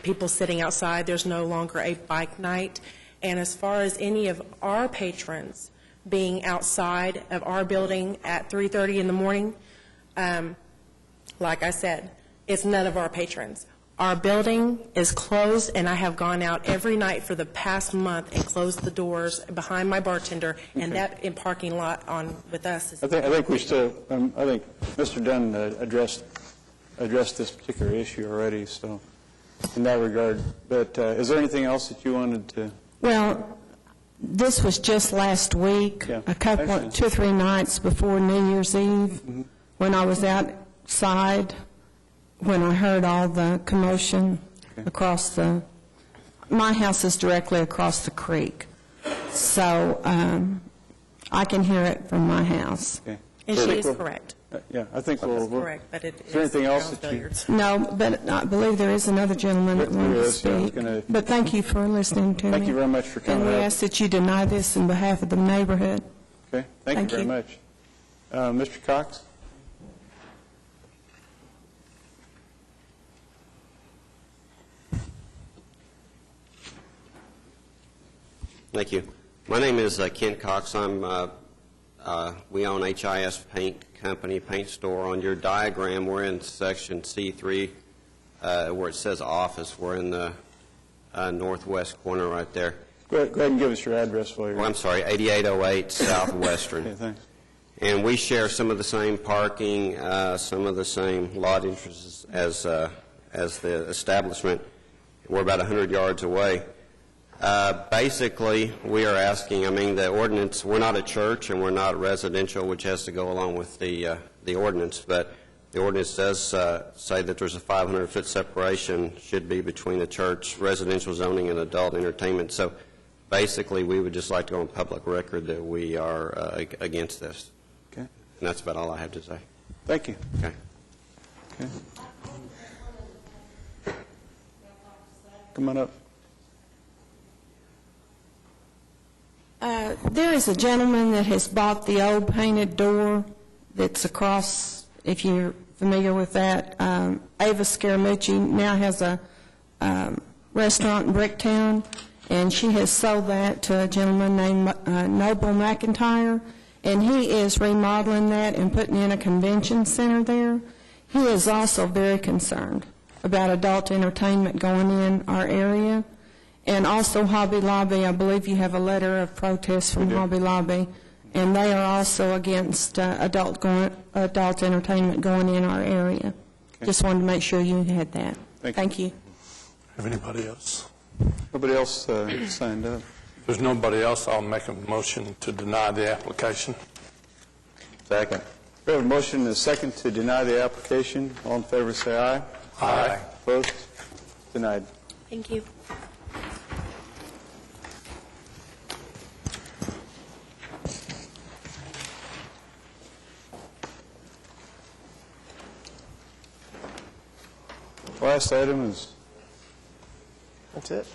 [SPEAKER 5] people sitting outside. There's no longer a bike night. And as far as any of our patrons being outside of our building at 3:30 in the morning, like I said, it's none of our patrons. Our building is closed, and I have gone out every night for the past month and closed the doors behind my bartender, and that in parking lot on with us is.
[SPEAKER 1] I think we still. I think Mr. Dunn addressed this particular issue already. So, in that regard, but is there anything else that you wanted to?
[SPEAKER 22] Well, this was just last week, a couple, 2 or 3 nights before New Year's Eve, when I was outside, when I heard all the commotion across my house is directly across the creek, so I can hear it from my house.
[SPEAKER 1] Okay.
[SPEAKER 5] And she is correct.
[SPEAKER 1] Yeah, I think we'll.
[SPEAKER 5] Correct, but it
[SPEAKER 1] is there anything else that you?
[SPEAKER 22] No, but I believe there is another gentleman that wanted to speak. But thank you for listening to me.
[SPEAKER 1] Thank you very much for coming
[SPEAKER 22] And we
[SPEAKER 1] up.
[SPEAKER 22] ask that you deny this in behalf of the neighborhood.
[SPEAKER 1] Okay, thank you very much. Mr. Cox?
[SPEAKER 7] Thank you. My name is Ken Cox. We own HIS Paint Company, paint store. On your diagram, we're in section C3 where it says office. We're in the northwest corner right there.
[SPEAKER 1] Go ahead and give us your address while you're.
[SPEAKER 7] I'm sorry, 8808 Southwestern.
[SPEAKER 1] Okay, thanks.
[SPEAKER 7] And we share some of the same parking, some of the same lot interests as the establishment. We're about 100 yards away. Basically, we are asking, the ordinance, we're not a church and we're not residential, which has to go along with the ordinance, but the ordinance does say that there's a 500-foot separation should be between a church, residential zoning, and adult entertainment. So basically, we would just like to go on public record that we are against this.
[SPEAKER 1] Okay.
[SPEAKER 7] And that's about all I have to say.
[SPEAKER 1] Thank you.
[SPEAKER 7] Okay.
[SPEAKER 1] Okay. Come on up.
[SPEAKER 22] There is a gentleman that has bought the old painted door that's across, if you're familiar with that. Ava Scaramucci now has a restaurant in Bricktown, and she has sold that to a gentleman named Noble McIntyre, and he is remodeling that and putting in a convention center there. He is also very concerned about adult entertainment going in our area. And also Hobby Lobby, I believe you have a letter of protest from Hobby Lobby, and they are also against adult entertainment going in our area.
[SPEAKER 1] Okay.
[SPEAKER 22] Just wanted to make sure you had that. Thank you.
[SPEAKER 9] Have anybody else?
[SPEAKER 1] Nobody else signed up.
[SPEAKER 9] If there's nobody else, I'll make a motion to deny the application.
[SPEAKER 1] Second. We have a motion and a second to deny the application. All in favor, say aye.
[SPEAKER 9] Aye.
[SPEAKER 1] Opposed? Denied.
[SPEAKER 5] Thank you.
[SPEAKER 1] Last item is.
[SPEAKER 3] That's it.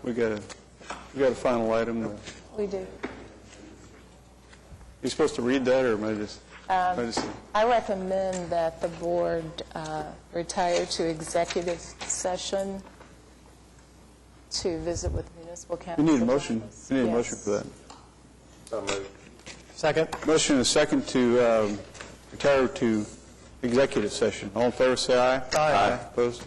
[SPEAKER 1] We got a final item.
[SPEAKER 18] We do.
[SPEAKER 1] You supposed to read that, or am I just?
[SPEAKER 18] I recommend that the board retire to executive session to visit with municipal council.
[SPEAKER 1] You need a motion. You need a motion for that.
[SPEAKER 7] So moved.
[SPEAKER 3] Second.
[SPEAKER 1] Motion and a second to retire to executive session. All in favor, say aye.
[SPEAKER 3] Aye.
[SPEAKER 1] Opposed?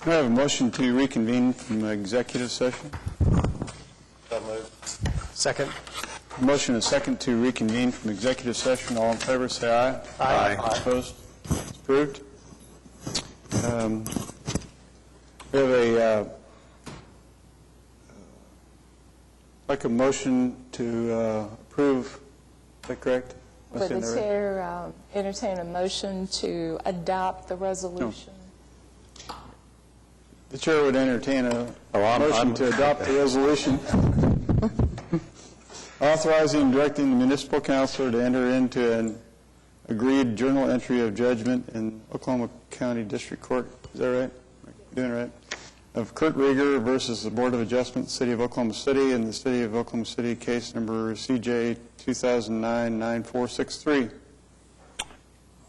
[SPEAKER 1] Do I have a motion to reconvene from executive session?
[SPEAKER 3] Second.
[SPEAKER 1] Motion and second to reconvene from executive session. All in favor, say aye.
[SPEAKER 3] Aye.
[SPEAKER 1] Opposed? It's approved. We have a, like a motion to approve, is that correct?
[SPEAKER 18] Would the chair entertain a motion to adopt the resolution?
[SPEAKER 1] The chair would entertain a motion to adopt the resolution authorizing and directing the municipal councilor to enter into an agreed journal entry of judgment in Oklahoma County District Court. Is that right? Am I doing it right? Of Kurt Rieger versus the Board of Adjustment, City of Oklahoma City, and the City of Oklahoma City, case number CJ 2009-9463.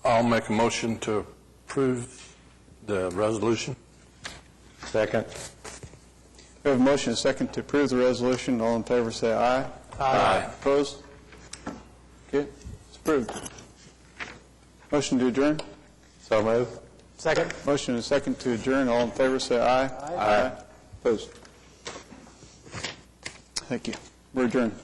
[SPEAKER 9] I'll make a motion to approve the resolution.
[SPEAKER 2] Second.
[SPEAKER 1] We have a motion and a second to approve the resolution. All in favor say aye.
[SPEAKER 9] Aye.
[SPEAKER 1] Opposed? Okay, it's approved. Motion to adjourn?
[SPEAKER 2] So moved.
[SPEAKER 3] Second.
[SPEAKER 1] Motion and a second to adjourn. All in favor say aye.
[SPEAKER 2] Aye.
[SPEAKER 1] Opposed? Thank you. We're adjourned.